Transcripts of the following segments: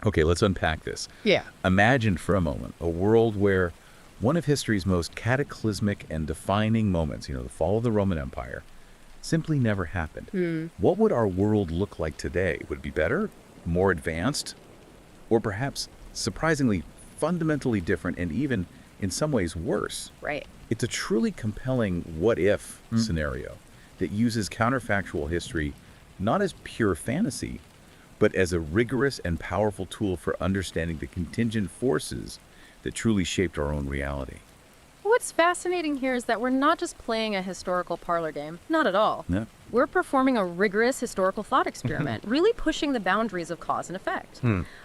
Okay, let's unpack this. Yeah. Imagine for a moment a world where one of history's most cataclysmic and defining moments, the fall of the Roman Empire, simply never happened. What would our world look like today? Would it be better, more advanced, or perhaps surprisingly fundamentally different and even in some ways worse? Right. It's a truly compelling what-if scenario that uses counterfactual history not as pure fantasy, but as a rigorous and powerful tool for understanding the contingent forces that truly shaped our own reality. What's fascinating here is that we're not just playing a historical parlor game. Not at all. Yeah. We're performing a rigorous historical thought experiment, really pushing the boundaries of cause and effect.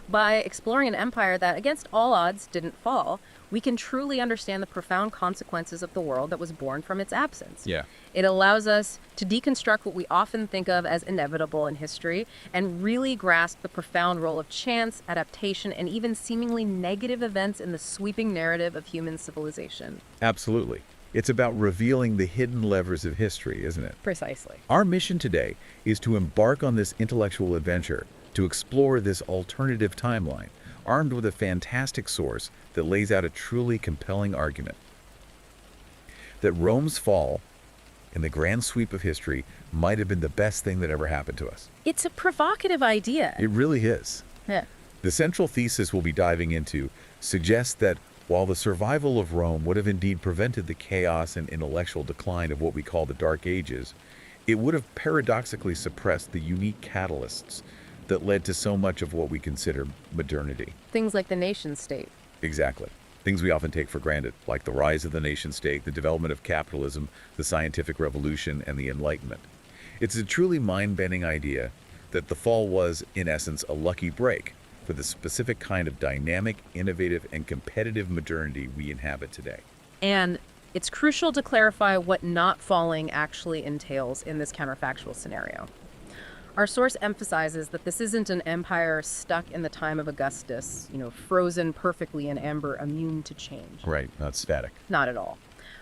By exploring an empire that, against all odds, didn't fall, we can truly understand the profound consequences of the world that was born from its absence. Yeah. It allows us to deconstruct what we often think of as inevitable in history and really grasp the profound role of chance, adaptation, and even seemingly negative events in the sweeping narrative of human civilization. Absolutely. It's about revealing the hidden levers of history, isn't it? Precisely. Our mission today is to embark on this intellectual adventure, to explore this alternative timeline, armed with a fantastic source that lays out a truly compelling argument. That Rome's fall, in the grand sweep of history, might have been the best thing that ever happened to us. It's a provocative idea. It really is. Yeah. The central thesis we'll be diving into suggests that while the survival of Rome would have indeed prevented the chaos and intellectual decline of what we call the Dark Ages, it would have paradoxically suppressed the unique catalysts that led to so much of what we consider modernity. Things like the nation state. Exactly. Things we often take for granted, like the rise of the nation-state, the development of capitalism, the scientific revolution, and the Enlightenment. It's a truly mind-bending idea that the fall was, in essence, a lucky break for the specific kind of dynamic, innovative, and competitive modernity we inhabit today. And it's crucial to clarify what not falling actually entails in this counterfactual scenario. Our source emphasizes that this isn't an empire stuck in the time of Augustus, frozen perfectly in amber, immune to change. Right, not static. Not at all.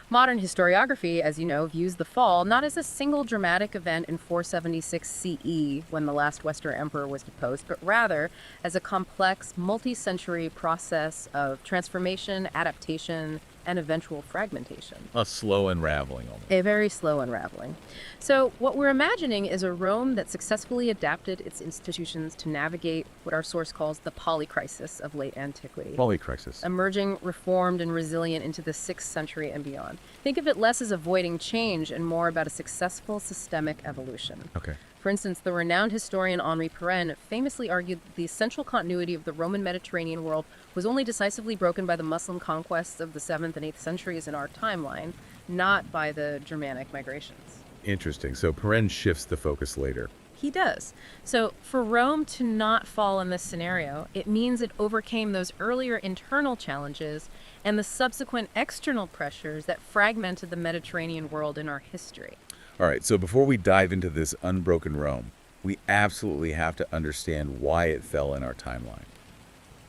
Modern historiography, as you know, views the fall not as a single dramatic event in 476 CE when the last Western emperor was deposed, but rather as a complex, multi-century process of transformation, adaptation, and eventual fragmentation. A slow unraveling almost. A very slow unraveling. So what we're imagining is a Rome that successfully adapted its institutions to navigate what our source calls the polycrisis of late antiquity. Polycrisis. Emerging reformed and resilient into the 6th century and beyond. Think of it less as avoiding change and more about a successful systemic evolution. Okay. For instance, the renowned historian Henri Pirenne famously argued that the essential continuity of the Roman Mediterranean world was only decisively broken by the Muslim conquests of the 7th and 8th centuries in our timeline, not by the Germanic migrations. Interesting. So Pirenne shifts the focus later. He does. So for Rome to not fall in this scenario, it means it overcame those earlier internal challenges and the subsequent external pressures that fragmented the Mediterranean world in our history. All right, so before we dive into this unbroken Rome, we absolutely have to understand why it fell in our timeline.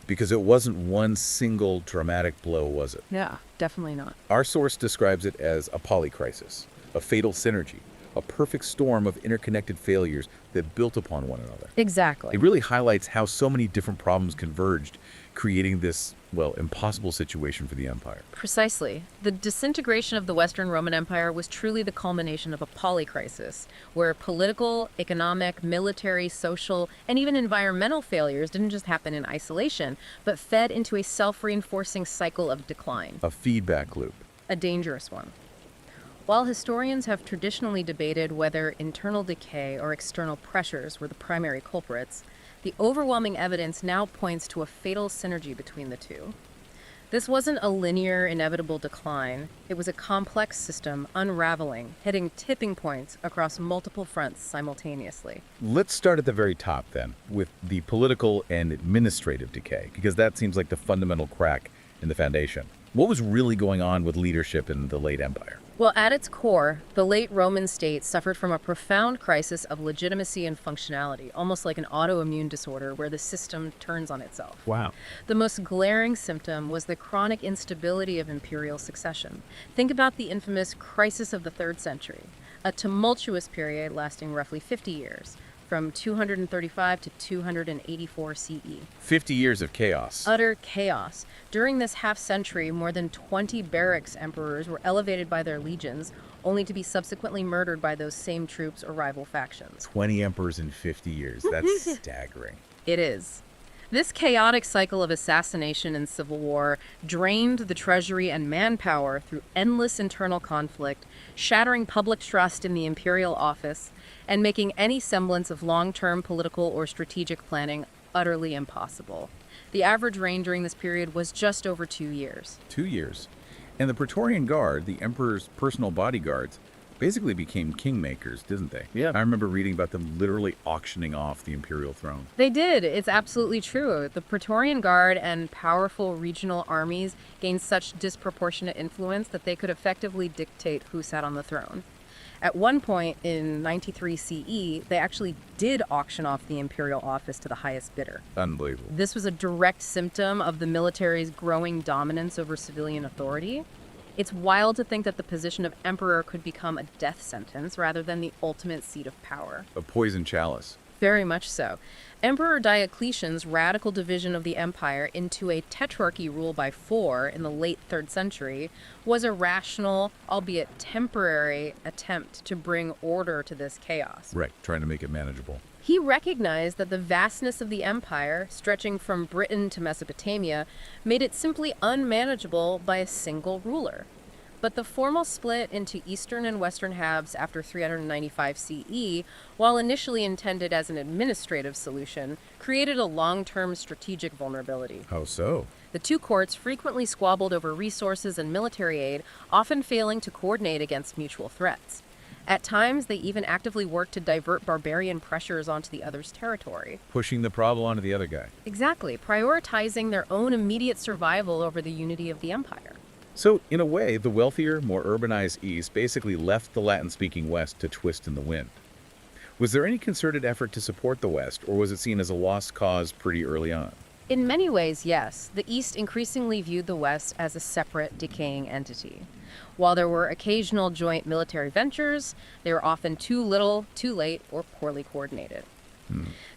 Because it wasn't one single dramatic blow, was it? Yeah, definitely not. Our source describes it as a polycrisis, a fatal synergy, a perfect storm of interconnected failures that built upon one another. Exactly. It really highlights how so many different problems converged, creating this, impossible situation for the empire. Precisely. The disintegration of the Western Roman Empire was truly the culmination of a polycrisis, where political, economic, military, social, and even environmental failures didn't just happen in isolation, but fed into a self-reinforcing cycle of decline. A feedback loop. A dangerous one. While historians have traditionally debated whether internal decay or external pressures were the primary culprits, the overwhelming evidence now points to a fatal synergy between the two. This wasn't a linear, inevitable decline. It was a complex system unraveling, hitting tipping points across multiple fronts simultaneously. Let's start at the very top then, with the political and administrative decay, because that seems like the fundamental crack in the foundation. What was really going on with leadership in the late empire? Well, at its core, the late Roman state suffered from a profound crisis of legitimacy and functionality, almost like an autoimmune disorder where the system turns on itself. Wow. The most glaring symptom was the chronic instability of imperial succession. Think about the infamous crisis of the 3rd century, a tumultuous period lasting roughly 50 years. from 235 to 284 CE. 50 years of chaos. Utter chaos. During this half-century, more than 20 barracks emperors were elevated by their legions, only to be subsequently murdered by those same troops or rival factions. 20 emperors in 50 years. That's staggering. It is. This chaotic cycle of assassination and civil war drained the treasury and manpower through endless internal conflict, shattering public trust in the imperial office, and making any semblance of long-term political or strategic planning utterly impossible. The average reign during this period was just over 2 years. 2 years. And the Praetorian Guard, the emperor's personal bodyguards, basically became kingmakers, didn't they? Yeah. I remember reading about them literally auctioning off the imperial throne. They did. It's absolutely true. The Praetorian Guard and powerful regional armies gained such disproportionate influence that they could effectively dictate who sat on the throne. At one point in 93 CE, they actually did auction off the imperial office to the highest bidder. Unbelievable. This was a direct symptom of the military's growing dominance over civilian authority. It's wild to think that the position of emperor could become a death sentence rather than the ultimate seat of power. A poison chalice. Very much so. Emperor Diocletian's radical division of the empire into a tetrarchy rule by 4 in the late 3rd century was a rational, albeit temporary, attempt to bring order to this chaos. Right, trying to make it manageable. He recognized that the vastness of the empire, stretching from Britain to Mesopotamia, made it simply unmanageable by a single ruler. But the formal split into eastern and western halves after 395 CE, while initially intended as an administrative solution, created a long-term strategic vulnerability. How so? The two courts frequently squabbled over resources and military aid, often failing to coordinate against mutual threats. At times, they even actively worked to divert barbarian pressures onto the other's territory. Pushing the problem onto the other guy. Exactly, prioritizing their own immediate survival over the unity of the empire. So, in a way, the wealthier, more urbanized East basically left the Latin-speaking West to twist in the wind. Was there any concerted effort to support the West, or was it seen as a lost cause pretty early on? In many ways, yes. The East increasingly viewed the West as a separate, decaying entity. While there were occasional joint military ventures, they were often too little, too late, or poorly coordinated.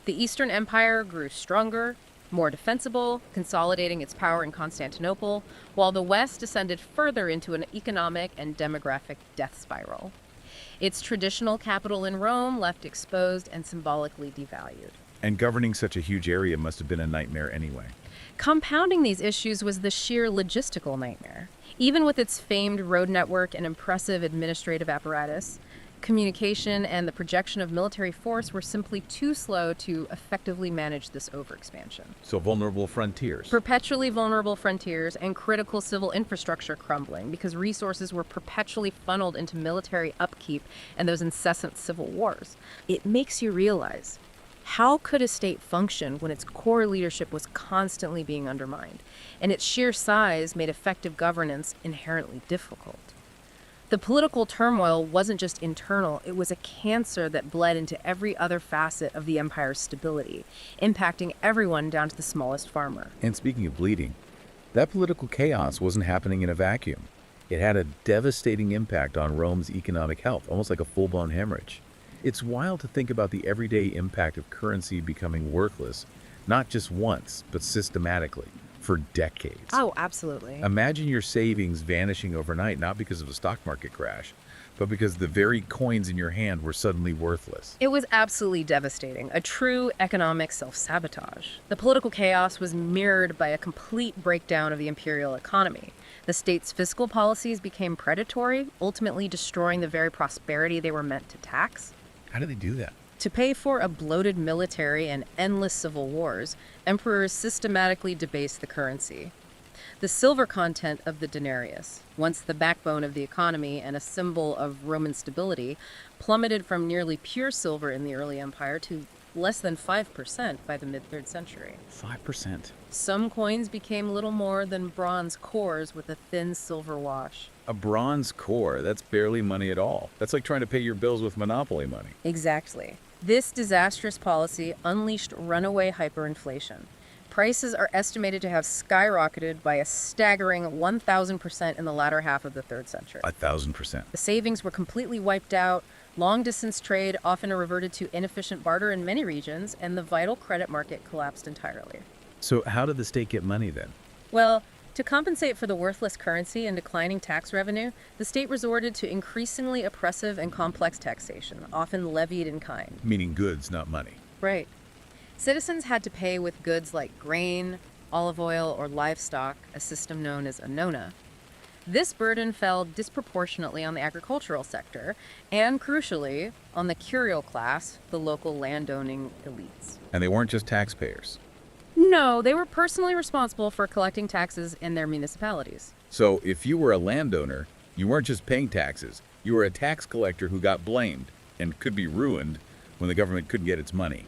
The Eastern Empire grew stronger, more defensible, consolidating its power in Constantinople, while the West descended further into an economic and demographic death spiral. Its traditional capital in Rome left exposed and symbolically devalued. And governing such a huge area must have been a nightmare anyway. Compounding these issues was the sheer logistical nightmare. Even with its famed road network and impressive administrative apparatus, communication and the projection of military force were simply too slow to effectively manage this overexpansion. So vulnerable frontiers. Perpetually vulnerable frontiers and critical civil infrastructure crumbling because resources were perpetually funneled into military upkeep and those incessant civil wars. It makes you realize, how could a state function when its core leadership was constantly being undermined, and its sheer size made effective governance inherently difficult? The political turmoil wasn't just internal, it was a cancer that bled into every other facet of the empire's stability, impacting everyone down to the smallest farmer. And speaking of bleeding, that political chaos wasn't happening in a vacuum. It had a devastating impact on Rome's economic health, almost like a full-blown hemorrhage. It's wild to think about the everyday impact of currency becoming worthless, not just once, but systematically, for decades. Oh, absolutely. Imagine your savings vanishing overnight, not because of a stock market crash, but because the very coins in your hand were suddenly worthless. It was absolutely devastating, a true economic self-sabotage. The political chaos was mirrored by a complete breakdown of the imperial economy. The state's fiscal policies became predatory, ultimately destroying the very prosperity they were meant to tax. How did they do that? To pay for a bloated military and endless civil wars, emperors systematically debased the currency. The silver content of the denarius, once the backbone of the economy and a symbol of Roman stability, plummeted from nearly pure silver in the early empire to less than 5% by the mid-3rd century. 5%. Some coins became little more than bronze cores with a thin silver wash. A bronze core, that's barely money at all. That's like trying to pay your bills with Monopoly money. Exactly. This disastrous policy unleashed runaway hyperinflation. Prices are estimated to have skyrocketed by a staggering 1,000% in the latter half of the 3rd century. 1,000%. The savings were completely wiped out, Long-distance trade often reverted to inefficient barter in many regions, and the vital credit market collapsed entirely. So how did the state get money then? Well, to compensate for the worthless currency and declining tax revenue, the state resorted to increasingly oppressive and complex taxation, often levied in kind. Meaning goods, not money. Right. Citizens had to pay with goods like grain, olive oil, or livestock, a system known as a nona. This burden fell disproportionately on the agricultural sector and, crucially, on the curial class, the local landowning elites. And they weren't just taxpayers. No, they were personally responsible for collecting taxes in their municipalities. So if you were a landowner, you weren't just paying taxes. You were a tax collector who got blamed and could be ruined when the government couldn't get its money.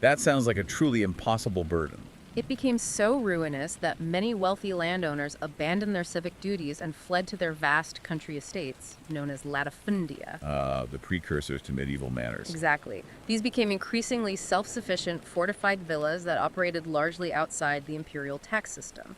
That sounds like a truly impossible burden. It became so ruinous that many wealthy landowners abandoned their civic duties and fled to their vast country estates, known as latifundia. The precursors to medieval manors. Exactly. These became increasingly self-sufficient fortified villas that operated largely outside the imperial tax system.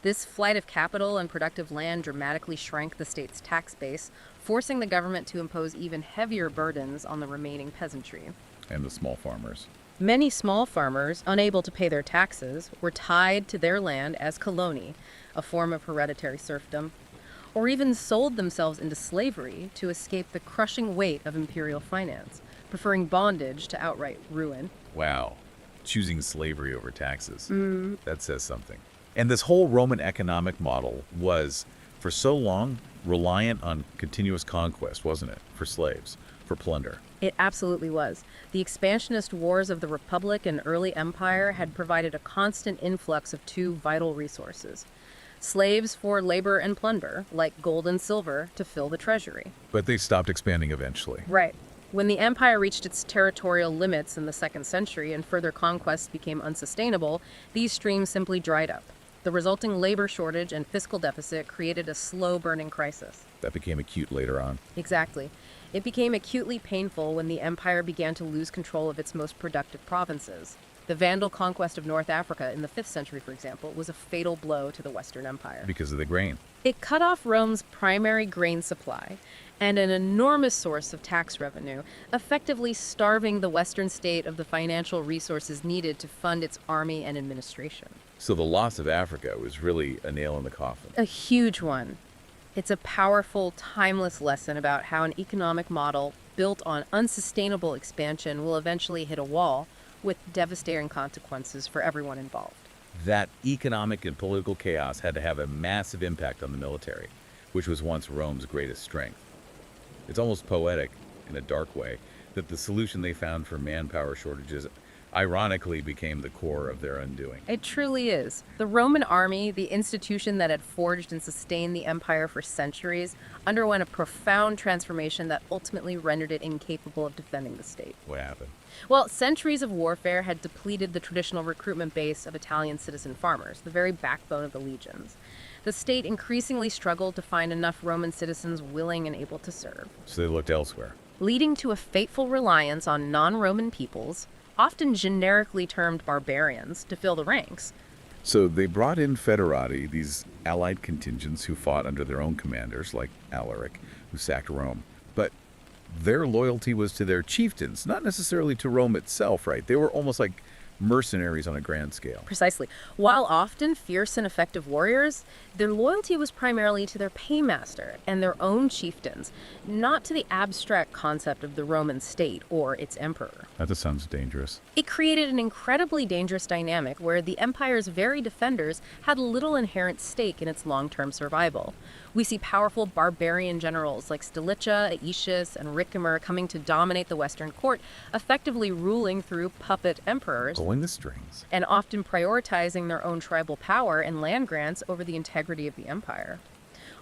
This flight of capital and productive land dramatically shrank the state's tax base, forcing the government to impose even heavier burdens on the remaining peasantry. And the small farmers. Many small farmers, unable to pay their taxes, were tied to their land as coloni, a form of hereditary serfdom, or even sold themselves into slavery to escape the crushing weight of imperial finance, preferring bondage to outright ruin. Wow. Choosing slavery over taxes. That says something. And this whole Roman economic model was, for so long, reliant on continuous conquest, wasn't it? For slaves, for plunder. It absolutely was. The expansionist wars of the Republic and early Empire had provided a constant influx of two vital resources: slaves for labor and plunder, like gold and silver, to fill the treasury. But they stopped expanding eventually. Right. When the empire reached its territorial limits in the 2nd century and further conquests became unsustainable, these streams simply dried up. The resulting labor shortage and fiscal deficit created a slow-burning crisis. That became acute later on. Exactly. It became acutely painful when the empire began to lose control of its most productive provinces. The Vandal conquest of North Africa in the 5th century, for example, was a fatal blow to the Western Empire. Because of the grain. It cut off Rome's primary grain supply and an enormous source of tax revenue, effectively starving the Western state of the financial resources needed to fund its army and administration. So the loss of Africa was really a nail in the coffin. A huge one. It's a powerful, timeless lesson about how an economic model built on unsustainable expansion will eventually hit a wall with devastating consequences for everyone involved. That economic and political chaos had to have a massive impact on the military, which was once Rome's greatest strength. It's almost poetic, in a dark way, that the solution they found for manpower shortages ironically became the core of their undoing. It truly is. The Roman army, the institution that had forged and sustained the empire for centuries, underwent a profound transformation that ultimately rendered it incapable of defending the state. What happened? Well, centuries of warfare had depleted the traditional recruitment base of Italian citizen farmers, the very backbone of the legions. The state increasingly struggled to find enough Roman citizens willing and able to serve, So they looked elsewhere. leading to a fateful reliance on non-Roman peoples, often generically termed barbarians, to fill the ranks. So they brought in foederati, these allied contingents who fought under their own commanders, like Alaric, who sacked Rome. But their loyalty was to their chieftains, not necessarily to Rome itself, right? They were almost like mercenaries on a grand scale. Precisely. While often fierce and effective warriors, their loyalty was primarily to their paymaster and their own chieftains, not to the abstract concept of the Roman state or its emperor. That just sounds dangerous. It created an incredibly dangerous dynamic where the empire's very defenders had little inherent stake in its long-term survival. We see powerful barbarian generals like Stilicha, Aetius, and Ricimer coming to dominate the Western court, effectively ruling through puppet emperors, Pulling the strings. and often prioritizing their own tribal power and land grants over the integrity of the empire.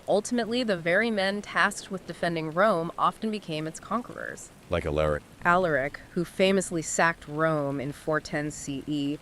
Ultimately, the very men tasked with defending Rome often became its conquerors. Like Alaric. Alaric, who famously sacked Rome in 410 CE,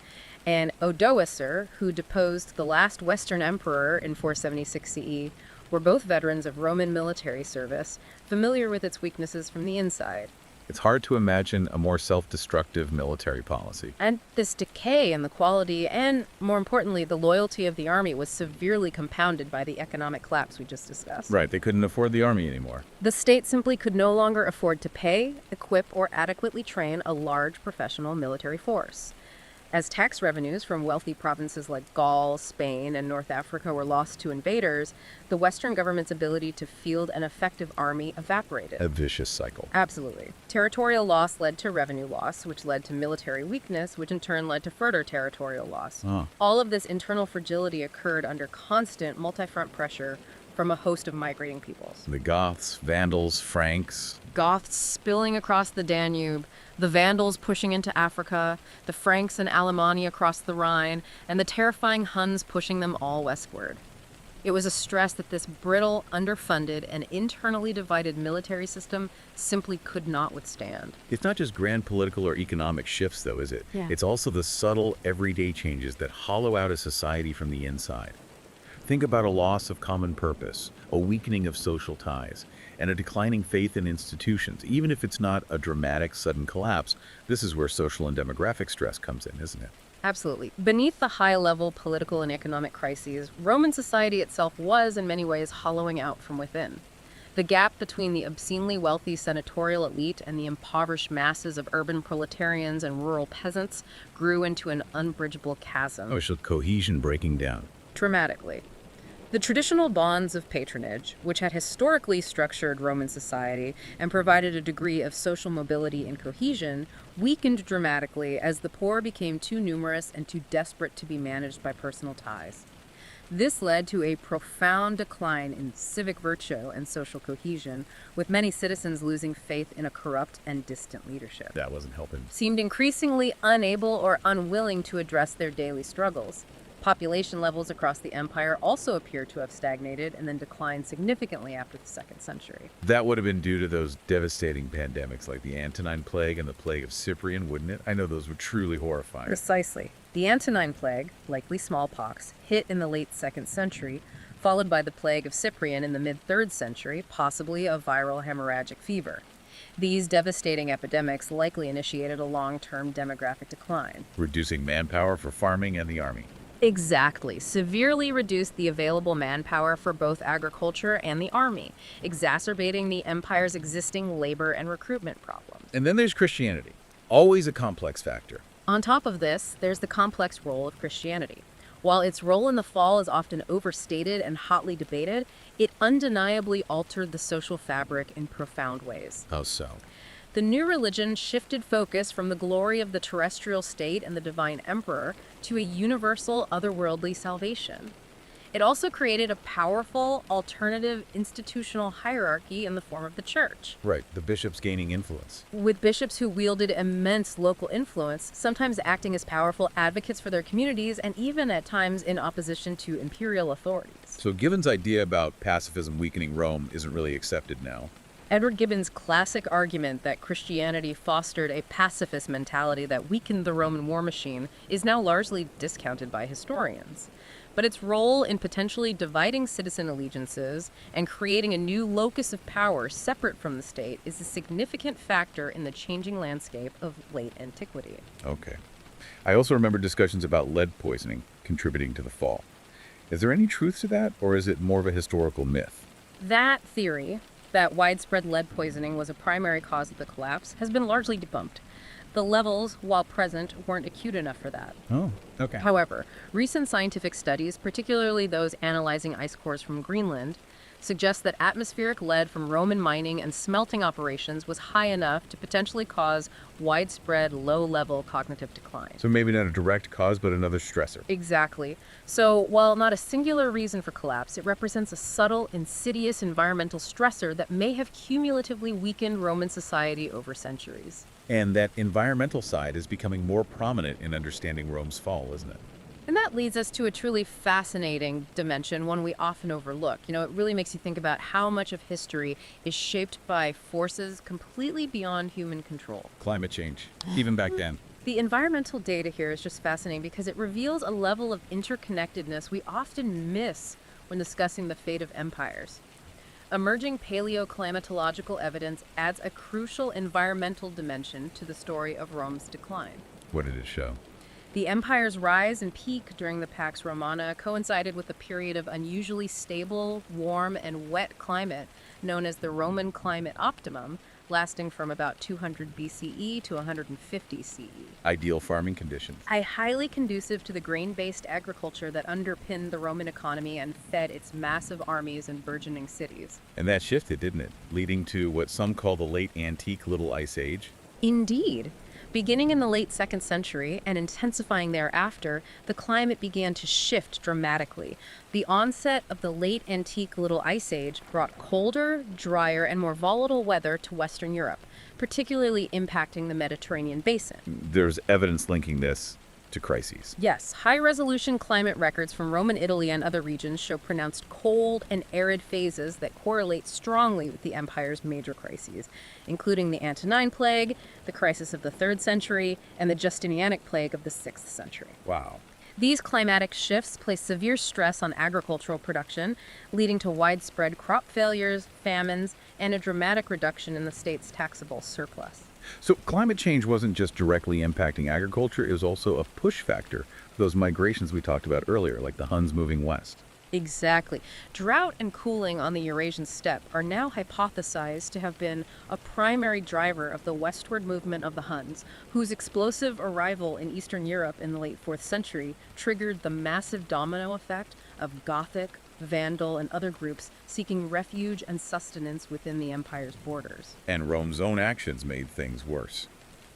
and Odoacer, who deposed the last Western emperor in 476 CE, were both veterans of Roman military service, familiar with its weaknesses from the inside. It's hard to imagine a more self-destructive military policy. And this decay in the quality and, more importantly, the loyalty of the army was severely compounded by the economic collapse we just discussed. Right, they couldn't afford the army anymore. The state simply could no longer afford to pay, equip, or adequately train a large professional military force. As tax revenues from wealthy provinces like Gaul, Spain, and North Africa were lost to invaders, the Western government's ability to field an effective army evaporated. A vicious cycle. Absolutely. Territorial loss led to revenue loss, which led to military weakness, which in turn led to further territorial loss. All of this internal fragility occurred under constant multi-front pressure from a host of migrating peoples. The Goths, Vandals, Franks. Goths spilling across the Danube, the Vandals pushing into Africa, the Franks and Alemanni across the Rhine, and the terrifying Huns pushing them all westward. It was a stress that this brittle, underfunded, and internally divided military system simply could not withstand. It's not just grand political or economic shifts, though, is it? Yeah. It's also the subtle, everyday changes that hollow out a society from the inside. Think about a loss of common purpose, a weakening of social ties, and a declining faith in institutions. Even if it's not a dramatic, sudden collapse, this is where social and demographic stress comes in, isn't it? Absolutely. Beneath the high-level political and economic crises, Roman society itself was, in many ways, hollowing out from within. The gap between the obscenely wealthy senatorial elite and the impoverished masses of urban proletarians and rural peasants grew into an unbridgeable chasm. Oh, so cohesion breaking down. Dramatically. The traditional bonds of patronage, which had historically structured Roman society and provided a degree of social mobility and cohesion, weakened dramatically as the poor became too numerous and too desperate to be managed by personal ties. This led to a profound decline in civic virtue and social cohesion, with many citizens losing faith in a corrupt and distant leadership. That wasn't helping. Seemed increasingly unable or unwilling to address their daily struggles. Population levels across the empire also appear to have stagnated and then declined significantly after the 2nd century. That would have been due to those devastating pandemics like the Antonine Plague and the Plague of Cyprian, wouldn't it? I know those were truly horrifying. Precisely. The Antonine Plague, likely smallpox, hit in the late 2nd century, followed by the Plague of Cyprian in the mid-3rd century, possibly a viral hemorrhagic fever. These devastating epidemics likely initiated a long-term demographic decline. Reducing manpower for farming and the army. Exactly. Severely reduced the available manpower for both agriculture and the army, exacerbating the empire's existing labor and recruitment problems. And then there's Christianity, always a complex factor. On top of this, there's the complex role of Christianity. While its role in the fall is often overstated and hotly debated, it undeniably altered the social fabric in profound ways. How so? The new religion shifted focus from the glory of the terrestrial state and the divine emperor to a universal, otherworldly salvation. It also created a powerful, alternative institutional hierarchy in the form of the church. Right, the bishops gaining influence. With bishops who wielded immense local influence, sometimes acting as powerful advocates for their communities and even at times in opposition to imperial authorities. So Gibbon's idea about pacifism weakening Rome isn't really accepted now. Edward Gibbon's classic argument that Christianity fostered a pacifist mentality that weakened the Roman war machine is now largely discounted by historians. But its role in potentially dividing citizen allegiances and creating a new locus of power separate from the state is a significant factor in the changing landscape of late antiquity. Okay. I also remember discussions about lead poisoning contributing to the fall. Is there any truth to that, or is it more of a historical myth? That theory, that widespread lead poisoning was a primary cause of the collapse, has been largely debunked. The levels, while present, weren't acute enough for that. Oh, okay. However, recent scientific studies, particularly those analyzing ice cores from Greenland, suggest that atmospheric lead from Roman mining and smelting operations was high enough to potentially cause widespread low-level cognitive decline. So maybe not a direct cause, but another stressor. Exactly. So while not a singular reason for collapse, it represents a subtle, insidious environmental stressor that may have cumulatively weakened Roman society over centuries. And that environmental side is becoming more prominent in understanding Rome's fall, isn't it? And that leads us to a truly fascinating dimension, one we often overlook. You know, it really makes you think about how much of history is shaped by forces completely beyond human control. Climate change, even back then. The environmental data here is just fascinating because it reveals a level of interconnectedness we often miss when discussing the fate of empires. Emerging paleoclimatological evidence adds a crucial environmental dimension to the story of Rome's decline. What did it show? The empire's rise and peak during the Pax Romana coincided with a period of unusually stable, warm, and wet climate known as the Roman climate optimum, lasting from about 200 BCE to 150 CE. Ideal farming conditions. Highly conducive to the grain-based agriculture that underpinned the Roman economy and fed its massive armies and burgeoning cities. And that shifted, didn't it? Leading to what some call the late antique Little Ice Age. Indeed. Beginning in the late 2nd century and intensifying thereafter, the climate began to shift dramatically. The onset of the late antique Little Ice Age brought colder, drier, and more volatile weather to Western Europe, particularly impacting the Mediterranean basin. There's evidence linking this to crises. Yes, high-resolution climate records from Roman Italy and other regions show pronounced cold and arid phases that correlate strongly with the empire's major crises, including the Antonine Plague, the crisis of the 3rd century, and the Justinianic Plague of the 6th century. Wow. These climatic shifts place severe stress on agricultural production, leading to widespread crop failures, famines, and a dramatic reduction in the state's taxable surplus. So climate change wasn't just directly impacting agriculture, it was also a push factor for those migrations we talked about earlier, like the Huns moving west. Exactly. Drought and cooling on the Eurasian steppe are now hypothesized to have been a primary driver of the westward movement of the Huns, whose explosive arrival in Eastern Europe in the late 4th century triggered the massive domino effect of Gothic, Vandal, and other groups seeking refuge and sustenance within the empire's borders. And Rome's own actions made things worse.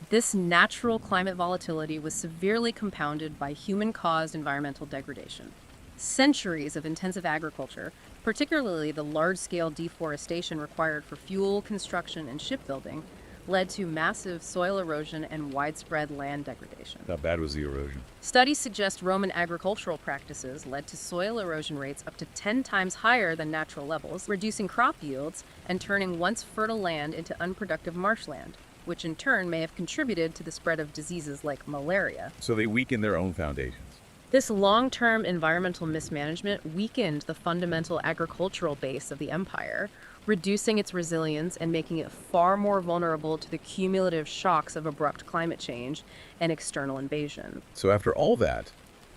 This natural climate volatility was severely compounded by human-caused environmental degradation. Centuries of intensive agriculture, particularly the large-scale deforestation required for fuel, construction, and shipbuilding, led to massive soil erosion and widespread land degradation. How bad was the erosion? Studies suggest Roman agricultural practices led to soil erosion rates up to 10 times higher than natural levels, reducing crop yields and turning once fertile land into unproductive marshland, which in turn may have contributed to the spread of diseases like malaria. So they weakened their own foundations. This long-term environmental mismanagement weakened the fundamental agricultural base of the empire, reducing its resilience and making it far more vulnerable to the cumulative shocks of abrupt climate change and external invasion. So after all that,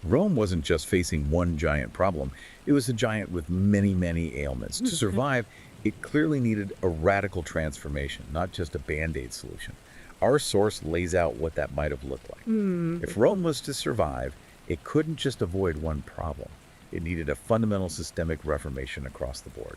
Rome wasn't just facing one giant problem. It was a giant with many, many ailments. To survive, it clearly needed a radical transformation, not just a Band-Aid solution. Our source lays out what that might have looked like. If Rome was to survive, it couldn't just avoid one problem. It needed a fundamental systemic reformation across the board.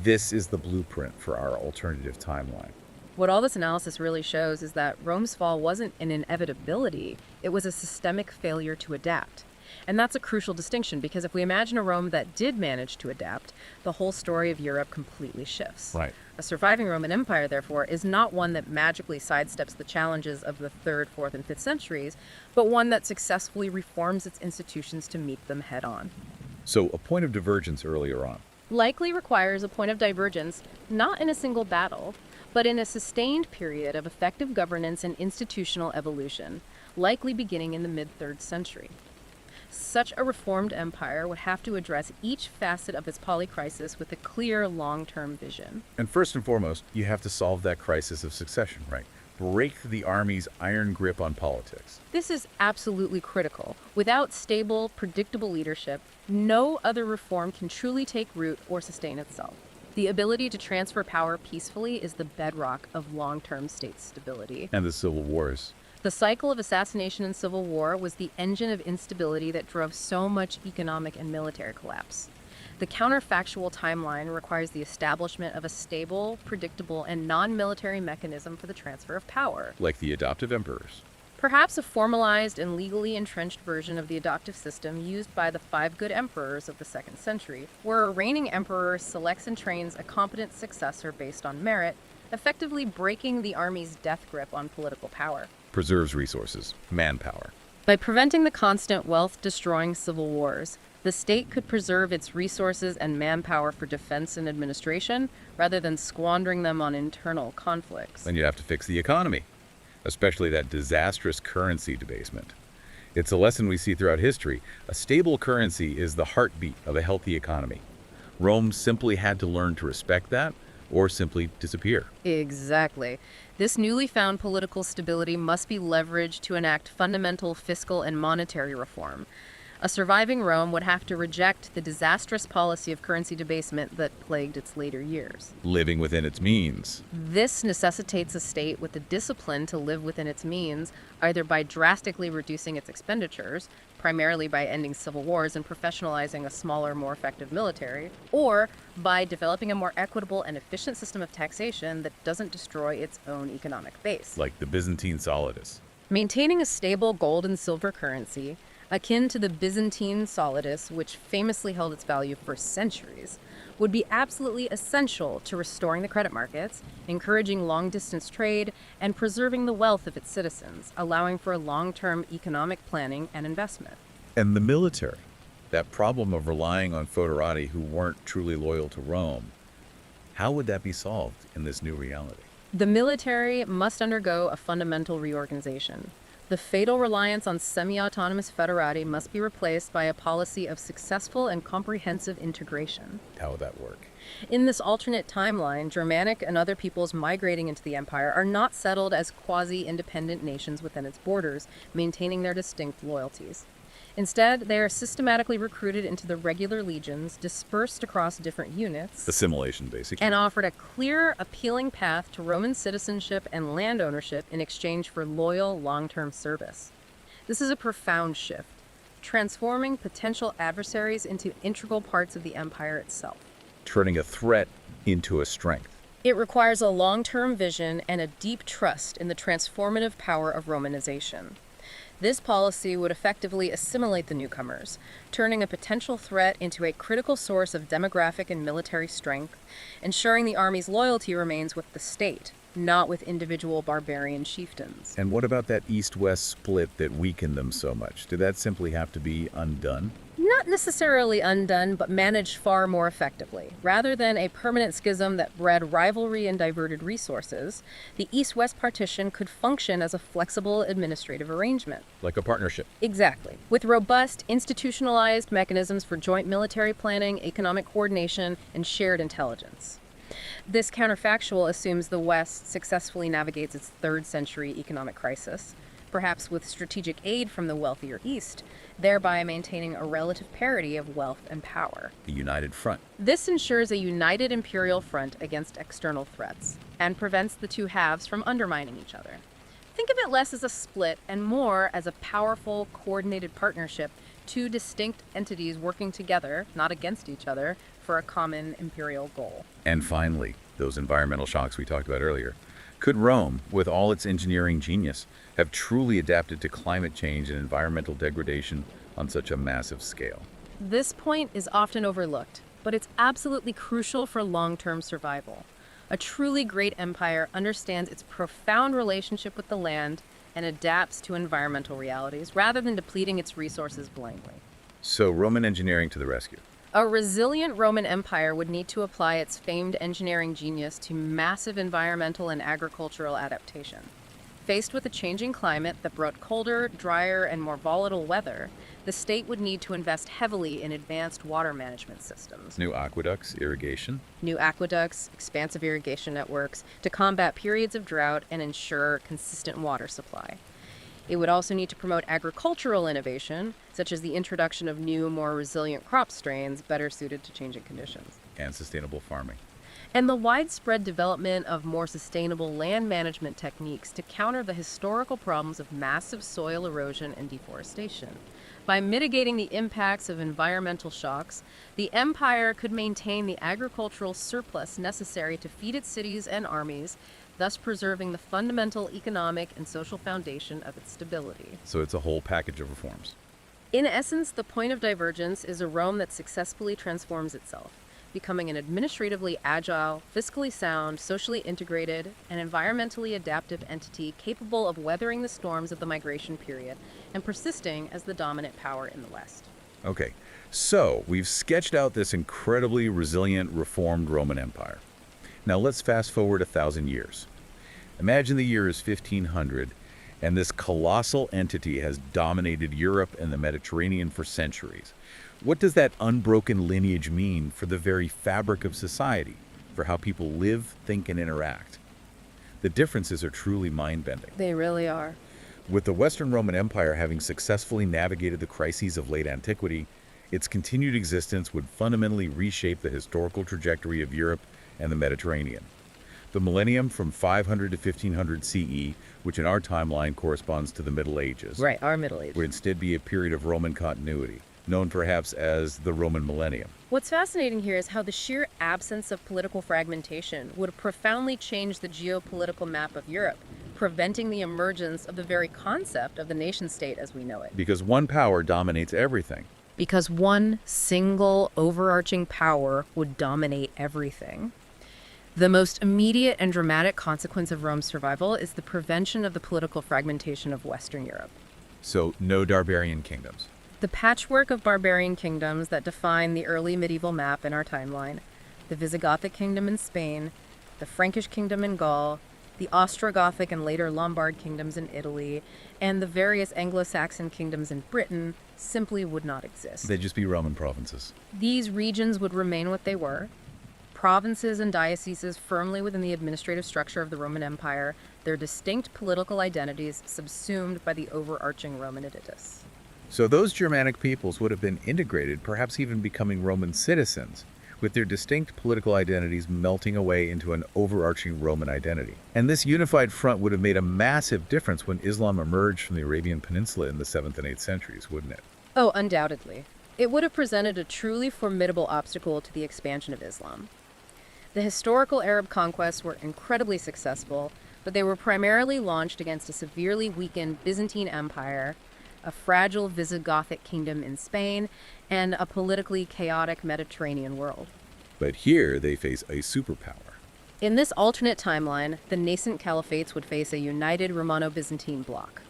This is the blueprint for our alternative timeline. What all this analysis really shows is that Rome's fall wasn't an inevitability, it was a systemic failure to adapt. And that's a crucial distinction because if we imagine a Rome that did manage to adapt, the whole story of Europe completely shifts. Right. A surviving Roman Empire, therefore, is not one that magically sidesteps the challenges of the 3rd, 4th, and 5th centuries, but one that successfully reforms its institutions to meet them head on. So a point of divergence earlier on. Likely requires a point of divergence, not in a single battle, but in a sustained period of effective governance and institutional evolution, likely beginning in the mid-3rd century. Such a reformed empire would have to address each facet of its polycrisis with a clear long-term vision. And first and foremost, you have to solve that crisis of succession, right? Break the army's iron grip on politics. This is absolutely critical. Without stable, predictable leadership, no other reform can truly take root or sustain itself. The ability to transfer power peacefully is the bedrock of long-term state stability. And the civil wars. The cycle of assassination and civil war was the engine of instability that drove so much economic and military collapse. The counterfactual timeline requires the establishment of a stable, predictable, and non-military mechanism for the transfer of power. Like the adoptive emperors. Perhaps a formalized and legally entrenched version of the adoptive system used by the 5 good emperors of the 2nd century, where a reigning emperor selects and trains a competent successor based on merit, effectively breaking the army's death grip on political power. Preserves resources, manpower. By preventing the constant wealth-destroying civil wars, the state could preserve its resources and manpower for defense and administration, rather than squandering them on internal conflicts. Then you have to fix the economy, especially that disastrous currency debasement. It's a lesson we see throughout history. A stable currency is the heartbeat of a healthy economy. Rome simply had to learn to respect that or simply disappear. Exactly. This newly found political stability must be leveraged to enact fundamental fiscal and monetary reform. A surviving Rome would have to reject the disastrous policy of currency debasement that plagued its later years. Living within its means. This necessitates a state with the discipline to live within its means, either by drastically reducing its expenditures, primarily by ending civil wars and professionalizing a smaller, more effective military, or by developing a more equitable and efficient system of taxation that doesn't destroy its own economic base. Like the Byzantine solidus. Maintaining a stable gold and silver currency, akin to the Byzantine solidus, which famously held its value for centuries, would be absolutely essential to restoring the credit markets, encouraging long-distance trade, and preserving the wealth of its citizens, allowing for long-term economic planning and investment. And the military. That problem of relying on foederati who weren't truly loyal to Rome. How would that be solved in this new reality? The military must undergo a fundamental reorganization. The fatal reliance on semi-autonomous federati must be replaced by a policy of successful and comprehensive integration. How would that work? In this alternate timeline, Germanic and other peoples migrating into the empire are not settled as quasi-independent nations within its borders, maintaining their distinct loyalties. Instead, they are systematically recruited into the regular legions, dispersed across different units, Assimilation, basically. and offered a clear, appealing path to Roman citizenship and land ownership in exchange for loyal, long-term service. This is a profound shift, transforming potential adversaries into integral parts of the empire itself. Turning a threat into a strength. It requires a long-term vision and a deep trust in the transformative power of Romanization. This policy would effectively assimilate the newcomers, turning a potential threat into a critical source of demographic and military strength, ensuring the army's loyalty remains with the state, not with individual barbarian chieftains. And what about that east-west split that weakened them so much? Did that simply have to be undone? Not necessarily undone, but managed far more effectively. Rather than a permanent schism that bred rivalry and diverted resources, the East-West partition could function as a flexible administrative arrangement. Like a partnership. Exactly. With robust, institutionalized mechanisms for joint military planning, economic coordination, and shared intelligence. This counterfactual assumes the West successfully navigates its third-century economic crisis, perhaps with strategic aid from the wealthier East, thereby maintaining a relative parity of wealth and power. A united front. This ensures a united imperial front against external threats, and prevents the two halves from undermining each other. Think of it less as a split and more as a powerful, coordinated partnership, two distinct entities working together, not against each other, for a common imperial goal. And finally, those environmental shocks we talked about earlier. Could Rome, with all its engineering genius, have truly adapted to climate change and environmental degradation on such a massive scale? This point is often overlooked, but it's absolutely crucial for long-term survival. A truly great empire understands its profound relationship with the land and adapts to environmental realities rather than depleting its resources blindly. So, Roman engineering to the rescue. A resilient Roman Empire would need to apply its famed engineering genius to massive environmental and agricultural adaptation. Faced with a changing climate that brought colder, drier, and more volatile weather, the state would need to invest heavily in advanced water management systems. New aqueducts, irrigation. New aqueducts, expansive irrigation networks to combat periods of drought and ensure consistent water supply. It would also need to promote agricultural innovation, such as the introduction of new, more resilient crop strains better suited to changing conditions. And sustainable farming. And the widespread development of more sustainable land management techniques to counter the historical problems of massive soil erosion and deforestation. By mitigating the impacts of environmental shocks, the empire could maintain the agricultural surplus necessary to feed its cities and armies, thus preserving the fundamental economic and social foundation of its stability. So it's a whole package of reforms. In essence, the point of divergence is a Rome that successfully transforms itself, becoming an administratively agile, fiscally sound, socially integrated, and environmentally adaptive entity capable of weathering the storms of the migration period and persisting as the dominant power in the West. Okay, so we've sketched out this incredibly resilient, reformed Roman Empire. Now let's fast forward 1,000 years. Imagine the year is 1500, And this colossal entity has dominated Europe and the Mediterranean for centuries. What does that unbroken lineage mean for the very fabric of society, for how people live, think, and interact? The differences are truly mind-bending. They really are. With the Western Roman Empire having successfully navigated the crises of late antiquity, its continued existence would fundamentally reshape the historical trajectory of Europe and the Mediterranean. The millennium from 500 to 1500 CE, which in our timeline corresponds to the Middle Ages, Right, our Middle Age. would instead be a period of Roman continuity, known perhaps as the Roman millennium. What's fascinating here is how the sheer absence of political fragmentation would profoundly change the geopolitical map of Europe, preventing the emergence of the very concept of the nation-state as we know it. Because one power dominates everything. Because one single overarching power would dominate everything. The most immediate and dramatic consequence of Rome's survival is the prevention of the political fragmentation of Western Europe. So no barbarian kingdoms. The patchwork of barbarian kingdoms that define the early medieval map in our timeline, the Visigothic kingdom in Spain, the Frankish kingdom in Gaul, the Ostrogothic and later Lombard kingdoms in Italy, and the various Anglo-Saxon kingdoms in Britain simply would not exist. They'd just be Roman provinces. These regions would remain what they were, provinces and dioceses firmly within the administrative structure of the Roman Empire, their distinct political identities subsumed by the overarching Roman editus. So those Germanic peoples would have been integrated, perhaps even becoming Roman citizens, with their distinct political identities melting away into an overarching Roman identity. And this unified front would have made a massive difference when Islam emerged from the Arabian Peninsula in the 7th and 8th centuries, wouldn't it? Oh, undoubtedly. It would have presented a truly formidable obstacle to the expansion of Islam. The historical Arab conquests were incredibly successful, but they were primarily launched against a severely weakened Byzantine Empire, a fragile Visigothic kingdom in Spain, and a politically chaotic Mediterranean world. But here they face a superpower. In this alternate timeline, the nascent caliphates would face a united Romano-Byzantine bloc,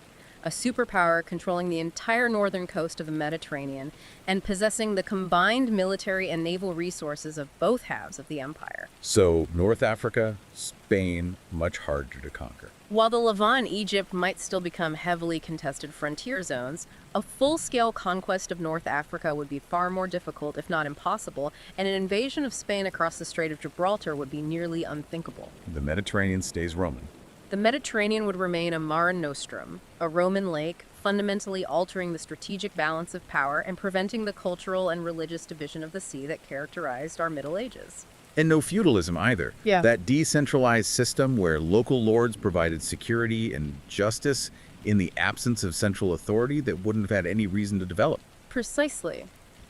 a superpower controlling the entire northern coast of the Mediterranean and possessing the combined military and naval resources of both halves of the empire. So North Africa, Spain, much harder to conquer. While the Levant and Egypt might still become heavily contested frontier zones, a full-scale conquest of North Africa would be far more difficult, if not impossible, and an invasion of Spain across the Strait of Gibraltar would be nearly unthinkable. The Mediterranean stays Roman. The Mediterranean would remain a mare nostrum, a Roman lake, fundamentally altering the strategic balance of power and preventing the cultural and religious division of the sea that characterized our Middle Ages. And no feudalism either. Yeah. That decentralized system where local lords provided security and justice in the absence of central authority that wouldn't have had any reason to develop. Precisely.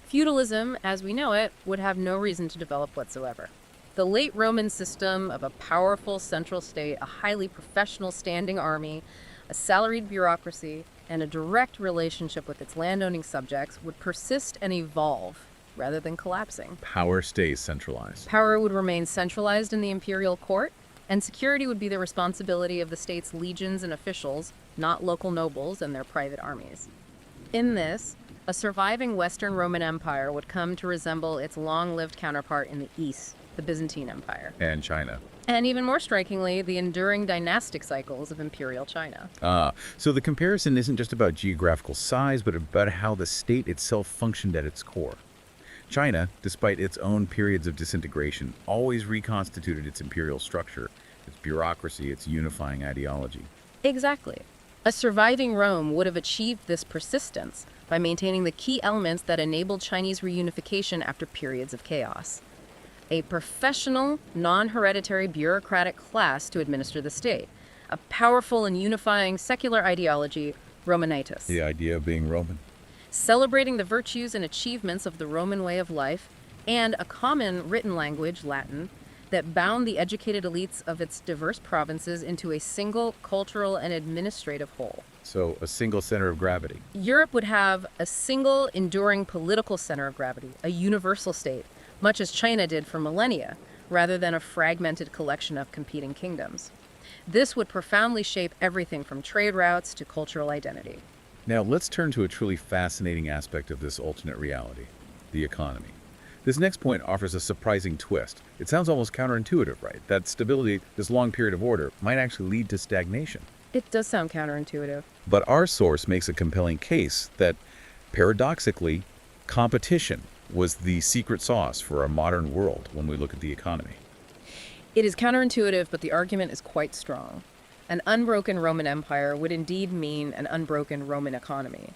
Feudalism, as we know it, would have no reason to develop whatsoever. The late Roman system of a powerful central state, a highly professional standing army, a salaried bureaucracy, and a direct relationship with its landowning subjects would persist and evolve rather than collapsing. Power stays centralized. Power would remain centralized in the imperial court, and security would be the responsibility of the state's legions and officials, not local nobles and their private armies. In this, a surviving Western Roman Empire would come to resemble its long-lived counterpart in the East, the Byzantine Empire. And China. And even more strikingly, the enduring dynastic cycles of imperial China. So the comparison isn't just about geographical size, but about how the state itself functioned at its core. China, despite its own periods of disintegration, always reconstituted its imperial structure, its bureaucracy, its unifying ideology. Exactly. A surviving Rome would have achieved this persistence by maintaining the key elements that enabled Chinese reunification after periods of chaos. A professional, non-hereditary bureaucratic class to administer the state, a powerful and unifying secular ideology, Romanitas. The idea of being Roman. Celebrating the virtues and achievements of the Roman way of life, and a common written language, Latin, that bound the educated elites of its diverse provinces into a single cultural and administrative whole. So a single center of gravity. Europe would have a single enduring political center of gravity, a universal state, much as China did for millennia, rather than a fragmented collection of competing kingdoms. This would profoundly shape everything from trade routes to cultural identity. Now let's turn to a truly fascinating aspect of this alternate reality, the economy. This next point offers a surprising twist. It sounds almost counterintuitive, right? That stability, this long period of order, might actually lead to stagnation. It does sound counterintuitive. But our source makes a compelling case that, paradoxically, competition was the secret sauce for our modern world when we look at the economy. It is counterintuitive, but the argument is quite strong. An unbroken Roman Empire would indeed mean an unbroken Roman economy.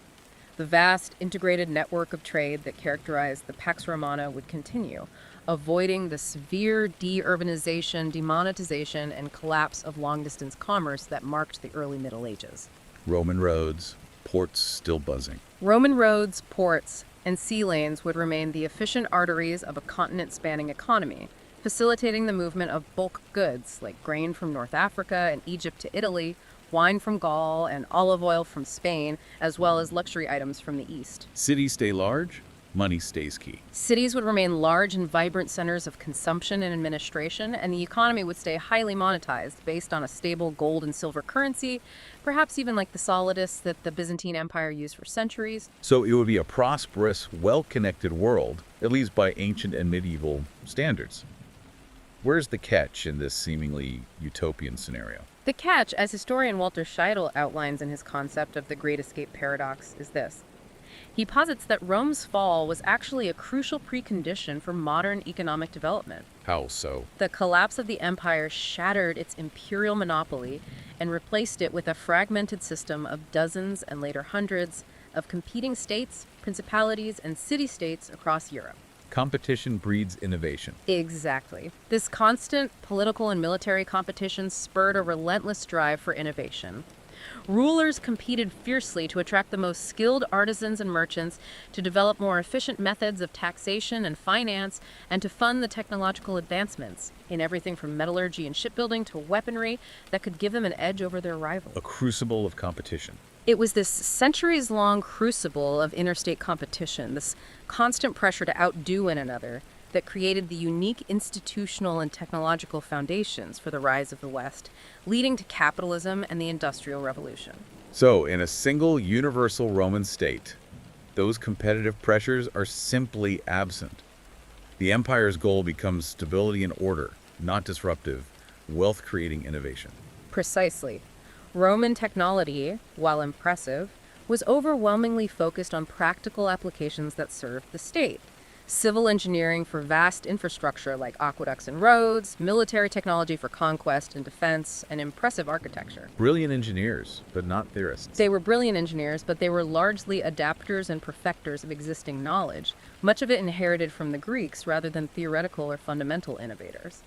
The vast, integrated network of trade that characterized the Pax Romana would continue, avoiding the severe de-urbanization, demonetization, and collapse of long-distance commerce that marked the early Middle Ages. Roman roads, ports still buzzing. Roman roads, ports, and sea lanes would remain the efficient arteries of a continent-spanning economy, facilitating the movement of bulk goods like grain from North Africa and Egypt to Italy, wine from Gaul, and olive oil from Spain, as well as luxury items from the East. Cities stay large, money stays key. Cities would remain large and vibrant centers of consumption and administration, and the economy would stay highly monetized based on a stable gold and silver currency, perhaps even like the solidus that the Byzantine Empire used for centuries. So it would be a prosperous, well-connected world, at least by ancient and medieval standards. Where's the catch in this seemingly utopian scenario? The catch, as historian Walter Scheidel outlines in his concept of the Great Escape Paradox, is this. He posits that Rome's fall was actually a crucial precondition for modern economic development. How so? The collapse of the empire shattered its imperial monopoly and replaced it with a fragmented system of dozens and later hundreds of competing states, principalities, and city-states across Europe. Competition breeds innovation. Exactly. This constant political and military competition spurred a relentless drive for innovation. Rulers competed fiercely to attract the most skilled artisans and merchants, to develop more efficient methods of taxation and finance, and to fund the technological advancements in everything from metallurgy and shipbuilding to weaponry that could give them an edge over their rivals. A crucible of competition. It was this centuries-long crucible of interstate competition, this constant pressure to outdo one another, that created the unique institutional and technological foundations for the rise of the West, leading to capitalism and the Industrial Revolution. So, in a single universal Roman state, those competitive pressures are simply absent. The empire's goal becomes stability and order, not disruptive, wealth-creating innovation. Precisely. Roman technology, while impressive, was overwhelmingly focused on practical applications that served the state. Civil engineering for vast infrastructure like aqueducts and roads, military technology for conquest and defense, and impressive architecture. Brilliant engineers, but not theorists. They were brilliant engineers, but they were largely adapters and perfecters of existing knowledge, much of it inherited from the Greeks rather than theoretical or fundamental innovators.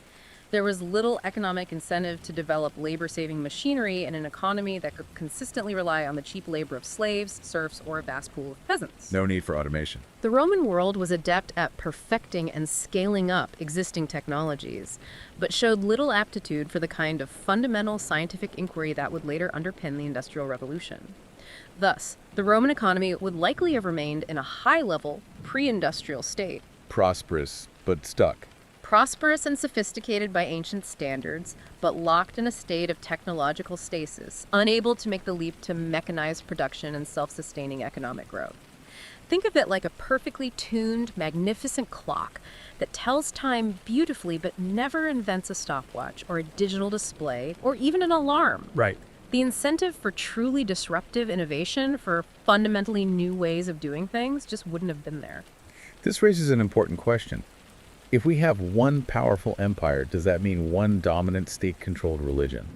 There was little economic incentive to develop labor-saving machinery in an economy that could consistently rely on the cheap labor of slaves, serfs, or a vast pool of peasants. No need for automation. The Roman world was adept at perfecting and scaling up existing technologies, but showed little aptitude for the kind of fundamental scientific inquiry that would later underpin the Industrial Revolution. Thus, the Roman economy would likely have remained in a high-level, pre-industrial state. Prosperous, but stuck. Prosperous and sophisticated by ancient standards, but locked in a state of technological stasis, unable to make the leap to mechanized production and self-sustaining economic growth. Think of it like a perfectly tuned, magnificent clock that tells time beautifully but never invents a stopwatch or a digital display or even an alarm. Right. The incentive for truly disruptive innovation, for fundamentally new ways of doing things, just wouldn't have been there. This raises an important question. If we have one powerful empire, does that mean one dominant state-controlled religion?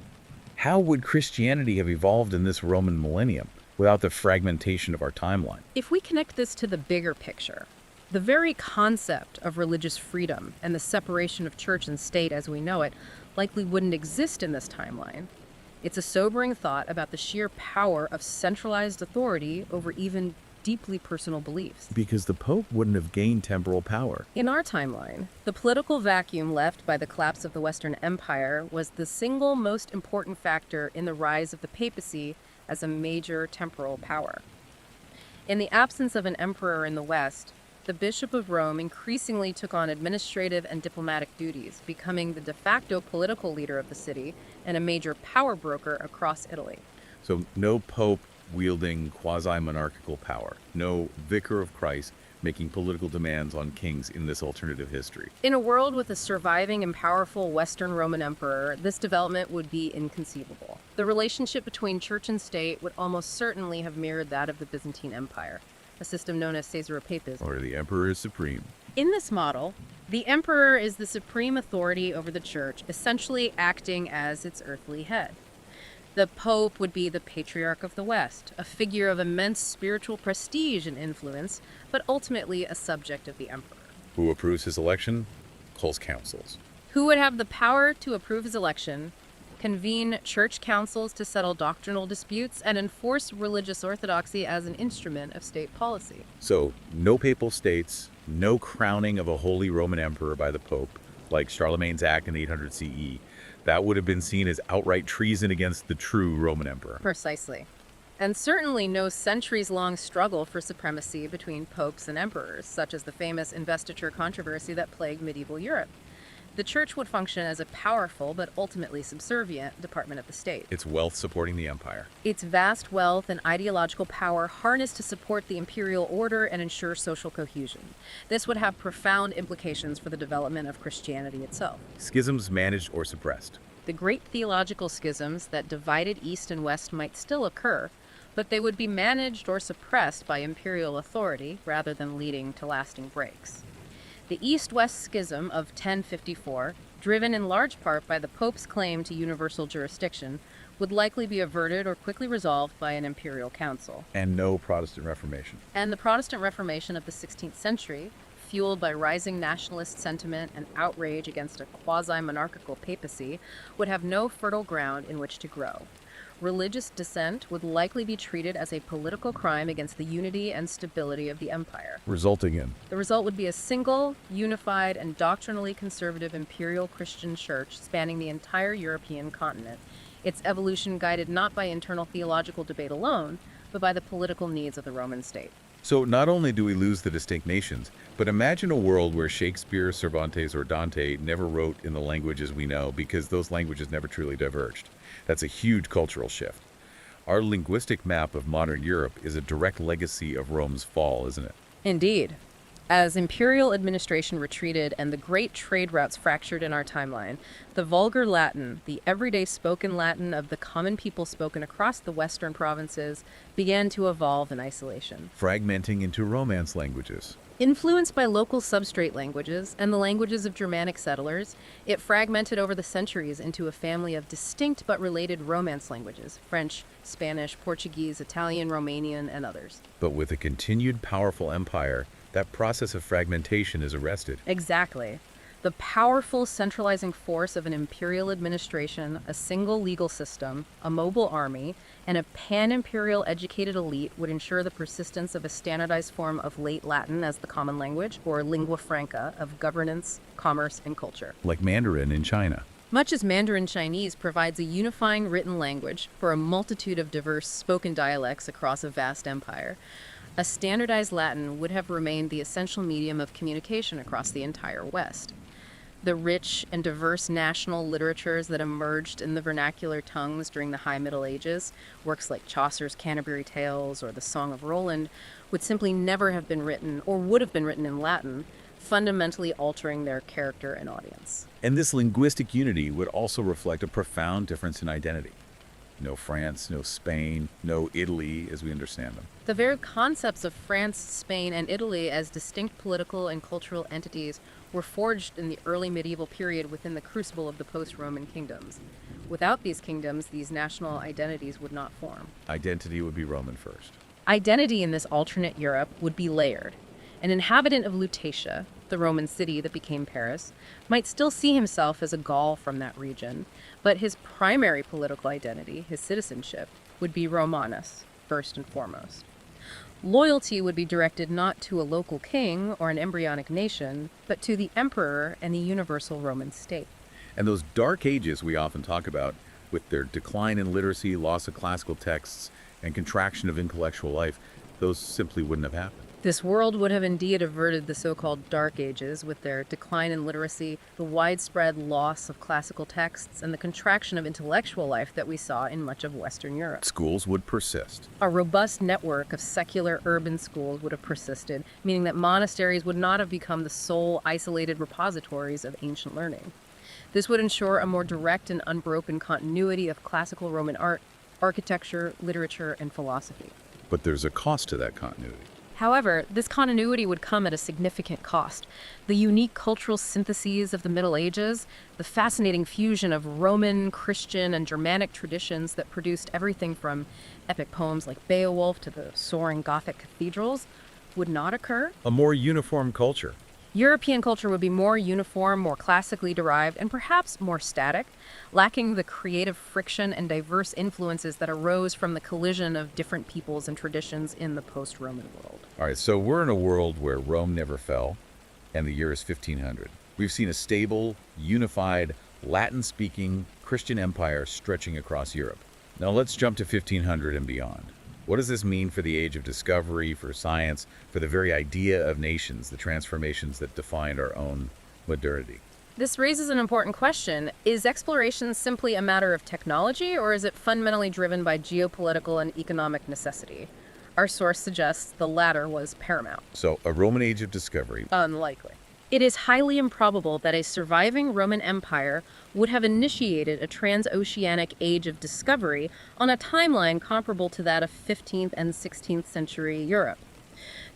How would Christianity have evolved in this Roman millennium without the fragmentation of our timeline? If we connect this to the bigger picture, the very concept of religious freedom and the separation of church and state as we know it likely wouldn't exist in this timeline. It's a sobering thought about the sheer power of centralized authority over even deeply personal beliefs. Because the Pope wouldn't have gained temporal power. In our timeline, the political vacuum left by the collapse of the Western Empire was the single most important factor in the rise of the papacy as a major temporal power. In the absence of an emperor in the West, the Bishop of Rome increasingly took on administrative and diplomatic duties, becoming the de facto political leader of the city and a major power broker across Italy. So no Pope wielding quasi-monarchical power. No vicar of Christ making political demands on kings in this alternative history. In a world with a surviving and powerful Western Roman emperor, this development would be inconceivable. The relationship between church and state would almost certainly have mirrored that of the Byzantine Empire, a system known as Caesaropapism. Or the emperor is supreme. In this model, the emperor is the supreme authority over the church, essentially acting as its earthly head. The Pope would be the patriarch of the West, a figure of immense spiritual prestige and influence, but ultimately a subject of the emperor. Who approves his election? Holds councils. Who would have the power to approve his election, convene church councils to settle doctrinal disputes, and enforce religious orthodoxy as an instrument of state policy. So, no papal states, no crowning of a Holy Roman Emperor by the Pope, like Charlemagne's act in 800 CE. That would have been seen as outright treason against the true Roman Emperor. Precisely. And certainly no centuries-long struggle for supremacy between popes and emperors, such as the famous investiture controversy that plagued medieval Europe. The church would function as a powerful but ultimately subservient department of the state. Its wealth supporting the empire. Its vast wealth and ideological power harnessed to support the imperial order and ensure social cohesion. This would have profound implications for the development of Christianity itself. Schisms managed or suppressed. The great theological schisms that divided East and West might still occur, but they would be managed or suppressed by imperial authority rather than leading to lasting breaks. The East-West Schism of 1054, driven in large part by the Pope's claim to universal jurisdiction, would likely be averted or quickly resolved by an imperial council. And no Protestant Reformation. And the Protestant Reformation of the 16th century, fueled by rising nationalist sentiment and outrage against a quasi-monarchical papacy, would have no fertile ground in which to grow. Religious dissent would likely be treated as a political crime against the unity and stability of the empire. Resulting in The result would be a single, unified, and doctrinally conservative imperial Christian church spanning the entire European continent, its evolution guided not by internal theological debate alone, but by the political needs of the Roman state. So not only do we lose the distinct nations, but imagine a world where Shakespeare, Cervantes, or Dante never wrote in the languages we know because those languages never truly diverged. That's a huge cultural shift. Our linguistic map of modern Europe is a direct legacy of Rome's fall, isn't it? Indeed. As imperial administration retreated and the great trade routes fractured in our timeline, the vulgar Latin, the everyday spoken Latin of the common people spoken across the western provinces, began to evolve in isolation. Fragmenting into Romance languages. Influenced by local substrate languages and the languages of Germanic settlers, it fragmented over the centuries into a family of distinct but related Romance languages: French, Spanish, Portuguese, Italian, Romanian, and others. But with a continued powerful empire, that process of fragmentation is arrested. Exactly. The powerful centralizing force of an imperial administration, a single legal system, a mobile army, and a pan-imperial educated elite would ensure the persistence of a standardized form of late Latin as the common language, or lingua franca, of governance, commerce, and culture. Like Mandarin in China. Much as Mandarin Chinese provides a unifying written language for a multitude of diverse spoken dialects across a vast empire, a standardized Latin would have remained the essential medium of communication across the entire West. The rich and diverse national literatures that emerged in the vernacular tongues during the High Middle Ages, works like Chaucer's Canterbury Tales or the Song of Roland, would simply never have been written or would have been written in Latin, fundamentally altering their character and audience. And this linguistic unity would also reflect a profound difference in identity. No France, no Spain, no Italy as we understand them. The very concepts of France, Spain, and Italy as distinct political and cultural entities were forged in the early medieval period within the crucible of the post-Roman kingdoms. Without these kingdoms, these national identities would not form. Identity would be Roman first. Identity in this alternate Europe would be layered. An inhabitant of Lutetia, the Roman city that became Paris, might still see himself as a Gaul from that region, but his primary political identity, his citizenship, would be Romanus, first and foremost. Loyalty would be directed not to a local king or an embryonic nation, but to the emperor and the universal Roman state. And those dark ages we often talk about, with their decline in literacy, loss of classical texts, and contraction of intellectual life, those simply wouldn't have happened. This world would have indeed averted the so-called Dark Ages with their decline in literacy, the widespread loss of classical texts, and the contraction of intellectual life that we saw in much of Western Europe. Schools would persist. A robust network of secular urban schools would have persisted, meaning that monasteries would not have become the sole isolated repositories of ancient learning. This would ensure a more direct and unbroken continuity of classical Roman art, architecture, literature, and philosophy. But there's a cost to that continuity. However, this continuity would come at a significant cost. The unique cultural syntheses of the Middle Ages, the fascinating fusion of Roman, Christian, and Germanic traditions that produced everything from epic poems like Beowulf to the soaring Gothic cathedrals, would not occur. A more uniform culture. European culture would be more uniform, more classically derived, and perhaps more static, lacking the creative friction and diverse influences that arose from the collision of different peoples and traditions in the post-Roman world. All right, so we're in a world where Rome never fell, and the year is 1500. We've seen a stable, unified, Latin-speaking Christian empire stretching across Europe. Now let's jump to 1500 and beyond. What does this mean for the age of discovery, for science, for the very idea of nations, the transformations that defined our own modernity? This raises an important question. Is exploration simply a matter of technology, or is it fundamentally driven by geopolitical and economic necessity? Our source suggests the latter was paramount. So, a Roman age of discovery. Unlikely. It is highly improbable that a surviving Roman Empire would have initiated a transoceanic age of discovery on a timeline comparable to that of 15th and 16th century Europe.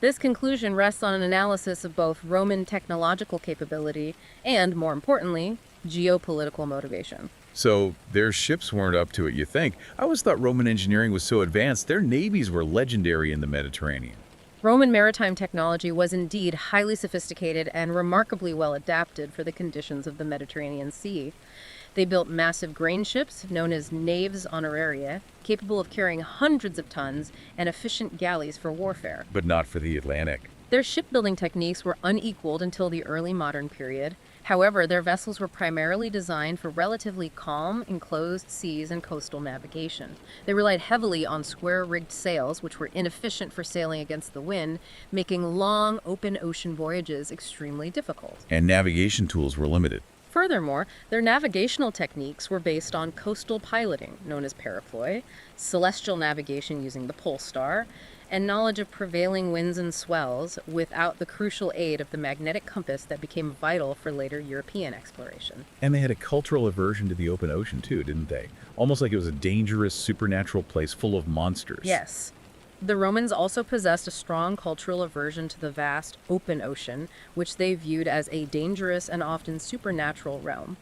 This conclusion rests on an analysis of both Roman technological capability and, more importantly, geopolitical motivation. So, their ships weren't up to it, you think. I always thought Roman engineering was so advanced, their navies were legendary in the Mediterranean. Roman maritime technology was indeed highly sophisticated and remarkably well adapted for the conditions of the Mediterranean Sea. They built massive grain ships, known as naves honoraria, capable of carrying hundreds of tons, and efficient galleys for warfare. But not for the Atlantic. Their shipbuilding techniques were unequaled until the early modern period. However, their vessels were primarily designed for relatively calm, enclosed seas and coastal navigation. They relied heavily on square-rigged sails, which were inefficient for sailing against the wind, making long, open ocean voyages extremely difficult. And navigation tools were limited. Furthermore, their navigational techniques were based on coastal piloting, known as paraploy, celestial navigation using the pole star, and knowledge of prevailing winds and swells without the crucial aid of the magnetic compass that became vital for later European exploration. And they had a cultural aversion to the open ocean too, didn't they? Almost like it was a dangerous, supernatural place full of monsters. Yes. The Romans also possessed a strong cultural aversion to the vast open ocean, which they viewed as a dangerous and often supernatural realm.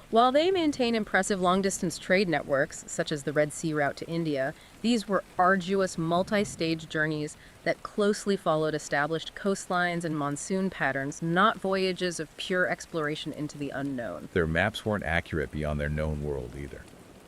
While they maintain impressive long-distance trade networks, such as the Red Sea route to India, these were arduous multi-stage journeys that closely followed established coastlines and monsoon patterns, not voyages of pure exploration into the unknown. Their maps weren't accurate beyond their known world either.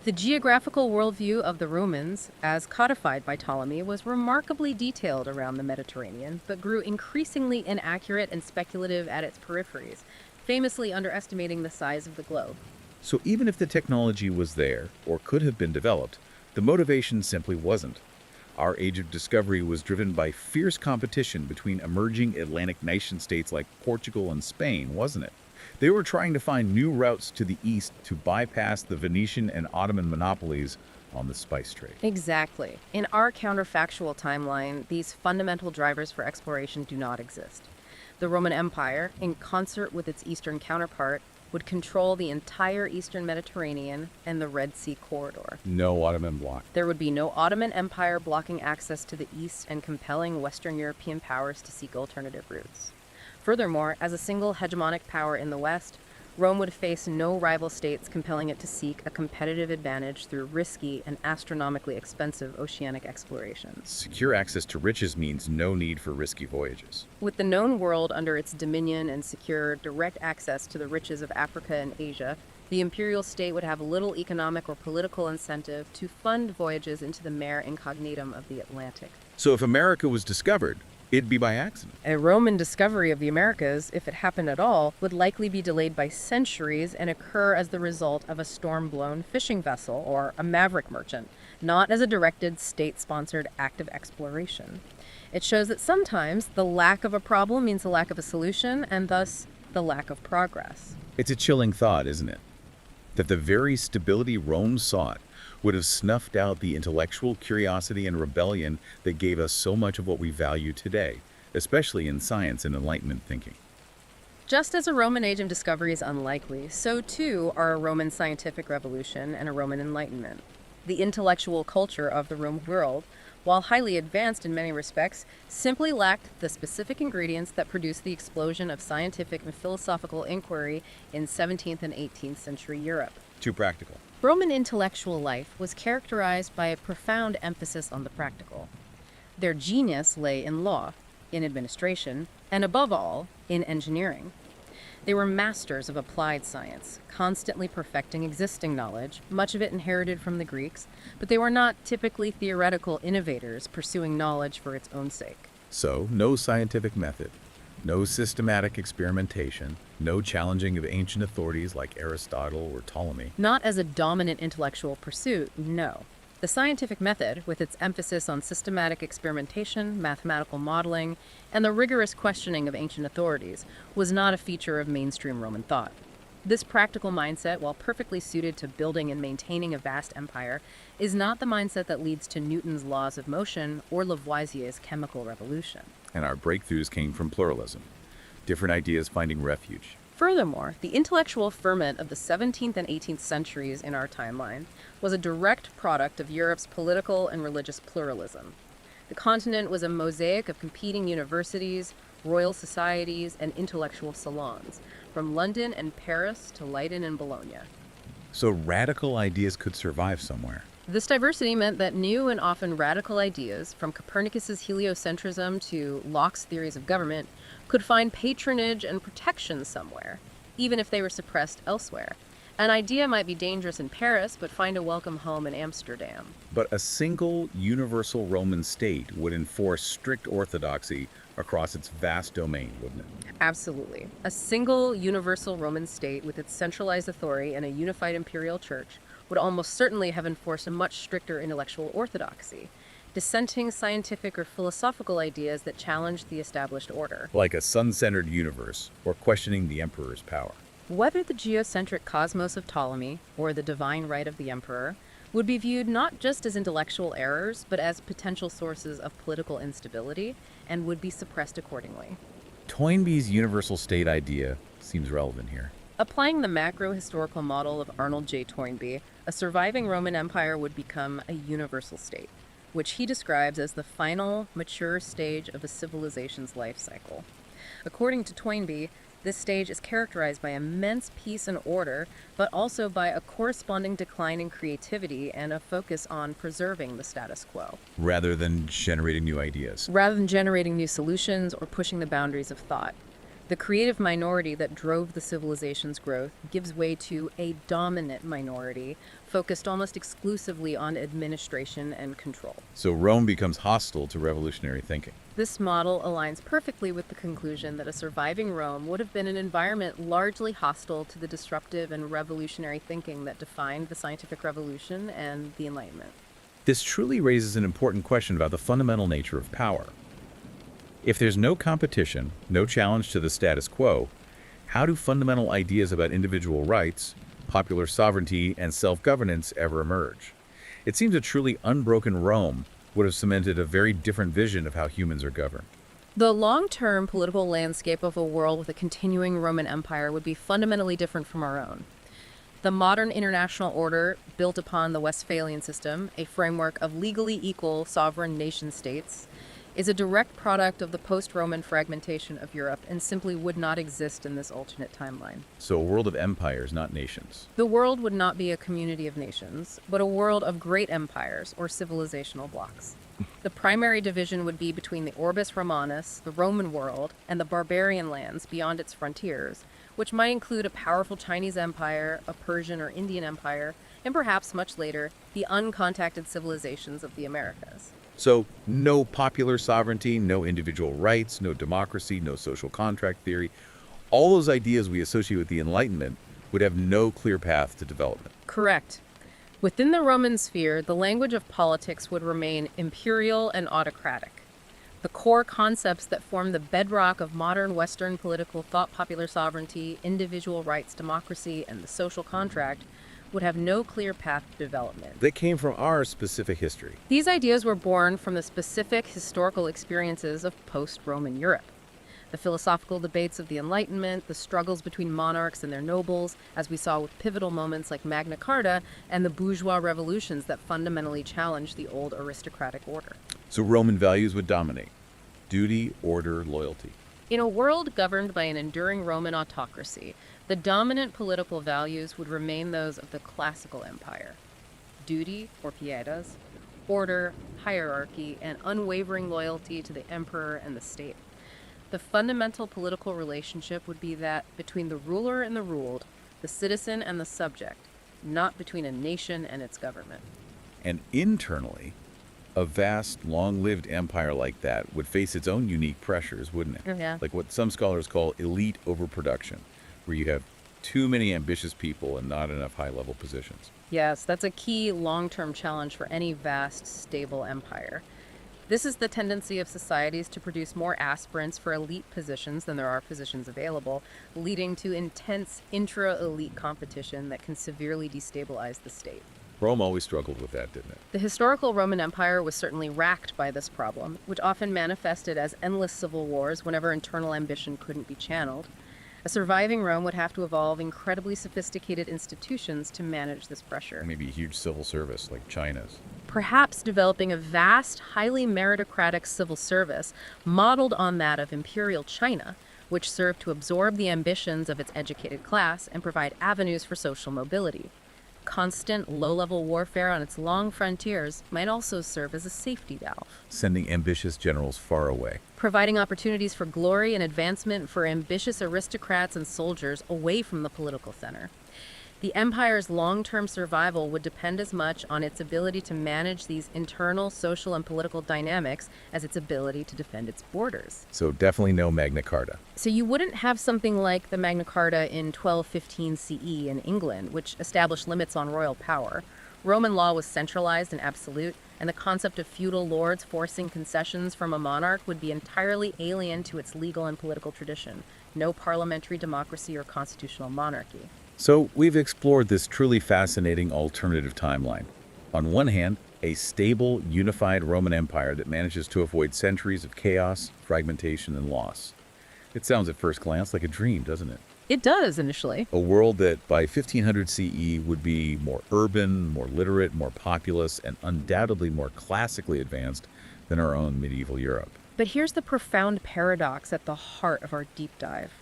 The geographical worldview of the Romans, as codified by Ptolemy, was remarkably detailed around the Mediterranean, but grew increasingly inaccurate and speculative at its peripheries, famously underestimating the size of the globe. So even if the technology was there, or could have been developed, the motivation simply wasn't. Our age of discovery was driven by fierce competition between emerging Atlantic nation-states like Portugal and Spain, wasn't it? They were trying to find new routes to the east to bypass the Venetian and Ottoman monopolies on the spice trade. Exactly. In our counterfactual timeline, these fundamental drivers for exploration do not exist. The Roman Empire, in concert with its eastern counterpart, would control the entire eastern Mediterranean and the Red Sea corridor. No Ottoman bloc. There would be no Ottoman Empire blocking access to the east and compelling Western European powers to seek alternative routes. Furthermore, as a single hegemonic power in the West, Rome would face no rival states compelling it to seek a competitive advantage through risky and astronomically expensive oceanic exploration. Secure access to riches means no need for risky voyages. With the known world under its dominion and secure direct access to the riches of Africa and Asia, the imperial state would have little economic or political incentive to fund voyages into the mare incognitum of the Atlantic. So if America was discovered, it'd be by accident. A Roman discovery of the Americas, if it happened at all, would likely be delayed by centuries and occur as the result of a storm-blown fishing vessel or a maverick merchant, not as a directed, state-sponsored act of exploration. It shows that sometimes the lack of a problem means the lack of a solution, and thus the lack of progress. It's a chilling thought, isn't it? That the very stability Rome sought would have snuffed out the intellectual curiosity and rebellion that gave us so much of what we value today, especially in science and Enlightenment thinking. Just as a Roman age of discovery is unlikely, so too are a Roman scientific revolution and a Roman Enlightenment. The intellectual culture of the Roman world, while highly advanced in many respects, simply lacked the specific ingredients that produced the explosion of scientific and philosophical inquiry in 17th and 18th century Europe. Too practical. Roman intellectual life was characterized by a profound emphasis on the practical. Their genius lay in law, in administration, and above all, in engineering. They were masters of applied science, constantly perfecting existing knowledge, much of it inherited from the Greeks, but they were not typically theoretical innovators pursuing knowledge for its own sake. So, no scientific method, no systematic experimentation, no challenging of ancient authorities like Aristotle or Ptolemy. Not as a dominant intellectual pursuit, no. The scientific method, with its emphasis on systematic experimentation, mathematical modeling, and the rigorous questioning of ancient authorities, was not a feature of mainstream Roman thought. This practical mindset, while perfectly suited to building and maintaining a vast empire, is not the mindset that leads to Newton's laws of motion or Lavoisier's chemical revolution. And our breakthroughs came from pluralism, different ideas finding refuge. Furthermore, the intellectual ferment of the 17th and 18th centuries in our timeline was a direct product of Europe's political and religious pluralism. The continent was a mosaic of competing universities, royal societies, and intellectual salons, from London and Paris to Leiden and Bologna. So radical ideas could survive somewhere. This diversity meant that new and often radical ideas, from Copernicus's heliocentrism to Locke's theories of government, could find patronage and protection somewhere, even if they were suppressed elsewhere. An idea might be dangerous in Paris, but find a welcome home in Amsterdam. But a single universal Roman state would enforce strict orthodoxy across its vast domain, wouldn't it? Absolutely. A single universal Roman state with its centralized authority and a unified imperial church would almost certainly have enforced a much stricter intellectual orthodoxy, dissenting scientific or philosophical ideas that challenged the established order. Like a sun-centered universe, or questioning the emperor's power. Whether the geocentric cosmos of Ptolemy, or the divine right of the emperor, would be viewed not just as intellectual errors, but as potential sources of political instability, and would be suppressed accordingly. Toynbee's universal state idea seems relevant here. Applying the macro-historical model of Arnold J. Toynbee, a surviving Roman Empire would become a universal state, which he describes as the final, mature stage of a civilization's life cycle. According to Toynbee, this stage is characterized by immense peace and order, but also by a corresponding decline in creativity and a focus on preserving the status quo. Rather than generating new ideas. Rather than generating new solutions or pushing the boundaries of thought. The creative minority that drove the civilization's growth gives way to a dominant minority focused almost exclusively on administration and control. So Rome becomes hostile to revolutionary thinking. This model aligns perfectly with the conclusion that a surviving Rome would have been an environment largely hostile to the disruptive and revolutionary thinking that defined the scientific revolution and the Enlightenment. This truly raises an important question about the fundamental nature of power. If there's no competition, no challenge to the status quo, how do fundamental ideas about individual rights, popular sovereignty, and self-governance ever emerge? It seems a truly unbroken Rome would have cemented a very different vision of how humans are governed. The long-term political landscape of a world with a continuing Roman Empire would be fundamentally different from our own. The modern international order, built upon the Westphalian system, a framework of legally equal sovereign nation-states, is a direct product of the post-Roman fragmentation of Europe and simply would not exist in this alternate timeline. So a world of empires, not nations. The world would not be a community of nations, but a world of great empires or civilizational blocks. The primary division would be between the Orbis Romanus, the Roman world, and the barbarian lands beyond its frontiers, which might include a powerful Chinese empire, a Persian or Indian empire, and perhaps much later, the uncontacted civilizations of the Americas. So no popular sovereignty, no individual rights, no democracy, no social contract theory. All those ideas we associate with the Enlightenment would have no clear path to development. Correct. Within the Roman sphere, the language of politics would remain imperial and autocratic. The core concepts that form the bedrock of modern Western political thought, popular sovereignty, individual rights, democracy, and the social contract, would have no clear path to development. They came from our specific history. These ideas were born from the specific historical experiences of post-Roman Europe. The philosophical debates of the Enlightenment, the struggles between monarchs and their nobles, as we saw with pivotal moments like Magna Carta, and the bourgeois revolutions that fundamentally challenged the old aristocratic order. So Roman values would dominate: duty, order, loyalty. In a world governed by an enduring Roman autocracy, the dominant political values would remain those of the classical empire: duty, or pietas, order, hierarchy, and unwavering loyalty to the emperor and the state. The fundamental political relationship would be that between the ruler and the ruled, the citizen and the subject, not between a nation and its government. And internally, a vast, long-lived empire like that would face its own unique pressures, wouldn't it? Yeah. Like what some scholars call elite overproduction, where you have too many ambitious people and not enough high-level positions. Yes, that's a key long-term challenge for any vast, stable empire. This is the tendency of societies to produce more aspirants for elite positions than there are positions available, leading to intense intra-elite competition that can severely destabilize the state. Rome always struggled with that, didn't it? The historical Roman Empire was certainly racked by this problem, which often manifested as endless civil wars whenever internal ambition couldn't be channeled. A surviving Rome would have to evolve incredibly sophisticated institutions to manage this pressure. Maybe a huge civil service like China's. Perhaps developing a vast, highly meritocratic civil service modeled on that of imperial China, which served to absorb the ambitions of its educated class and provide avenues for social mobility. Constant, low-level warfare on its long frontiers might also serve as a safety valve, Sending ambitious generals far away. providing opportunities for glory and advancement for ambitious aristocrats and soldiers away from the political center. The empire's long-term survival would depend as much on its ability to manage these internal social and political dynamics as its ability to defend its borders. So definitely no Magna Carta. So you wouldn't have something like the Magna Carta in 1215 CE in England, which established limits on royal power. Roman law was centralized and absolute, and the concept of feudal lords forcing concessions from a monarch would be entirely alien to its legal and political tradition. No parliamentary democracy or constitutional monarchy. So we've explored this truly fascinating alternative timeline. On one hand, a stable, unified Roman Empire that manages to avoid centuries of chaos, fragmentation, and loss. It sounds at first glance like a dream, doesn't it? It does, initially. A world that by 1500 CE would be more urban, more literate, more populous, and undoubtedly more classically advanced than our own medieval Europe. But here's the profound paradox at the heart of our deep dive.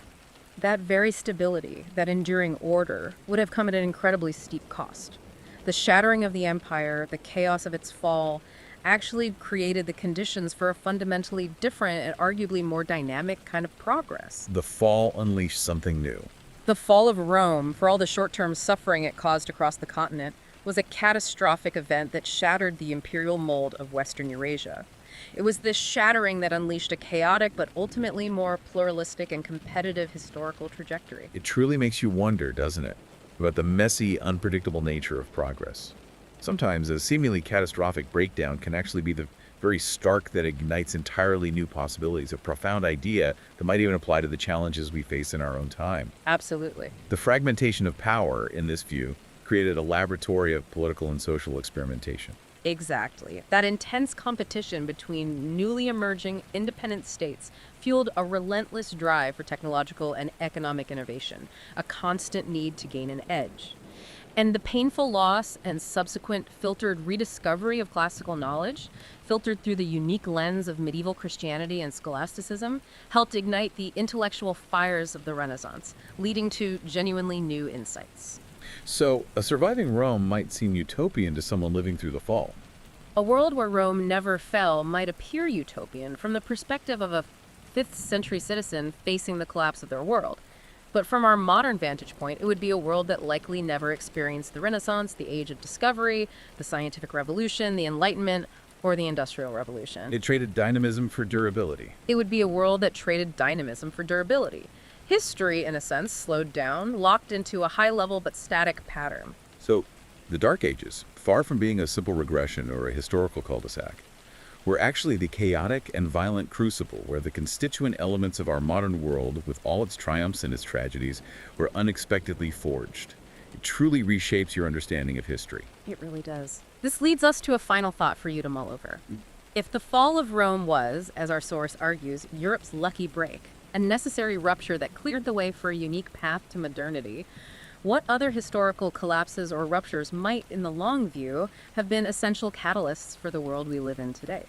That very stability, that enduring order, would have come at an incredibly steep cost. The shattering of the empire, the chaos of its fall, actually created the conditions for a fundamentally different and arguably more dynamic kind of progress. The fall unleashed something new. The fall of Rome, for all the short-term suffering it caused across the continent, was a catastrophic event that shattered the imperial mold of Western Eurasia. It was this shattering that unleashed a chaotic but ultimately more pluralistic and competitive historical trajectory. It truly makes you wonder, doesn't it, about the messy, unpredictable nature of progress. Sometimes a seemingly catastrophic breakdown can actually be the very spark that ignites entirely new possibilities, a profound idea that might even apply to the challenges we face in our own time. Absolutely. The fragmentation of power, in this view, created a laboratory of political and social experimentation. Exactly. That intense competition between newly emerging independent states fueled a relentless drive for technological and economic innovation, a constant need to gain an edge. And the painful loss and subsequent filtered rediscovery of classical knowledge, filtered through the unique lens of medieval Christianity and scholasticism, helped ignite the intellectual fires of the Renaissance, leading to genuinely new insights. So, a surviving Rome might seem utopian to someone living through the fall. A world where Rome never fell might appear utopian from the perspective of a 5th century citizen facing the collapse of their world. But from our modern vantage point, it would be a world that likely never experienced the Renaissance, the Age of Discovery, the Scientific Revolution, the Enlightenment, or the Industrial Revolution. It traded dynamism for durability. It would be a world that traded dynamism for durability. History, in a sense, slowed down, locked into a high-level but static pattern. So, the Dark Ages, far from being a simple regression or a historical cul-de-sac, were actually the chaotic and violent crucible where the constituent elements of our modern world, with all its triumphs and its tragedies, were unexpectedly forged. It truly reshapes your understanding of history. It really does. This leads us to a final thought for you to mull over. If the fall of Rome was, as our source argues, Europe's lucky break, a necessary rupture that cleared the way for a unique path to modernity. What other historical collapses or ruptures might, in the long view, have been essential catalysts for the world we live in today?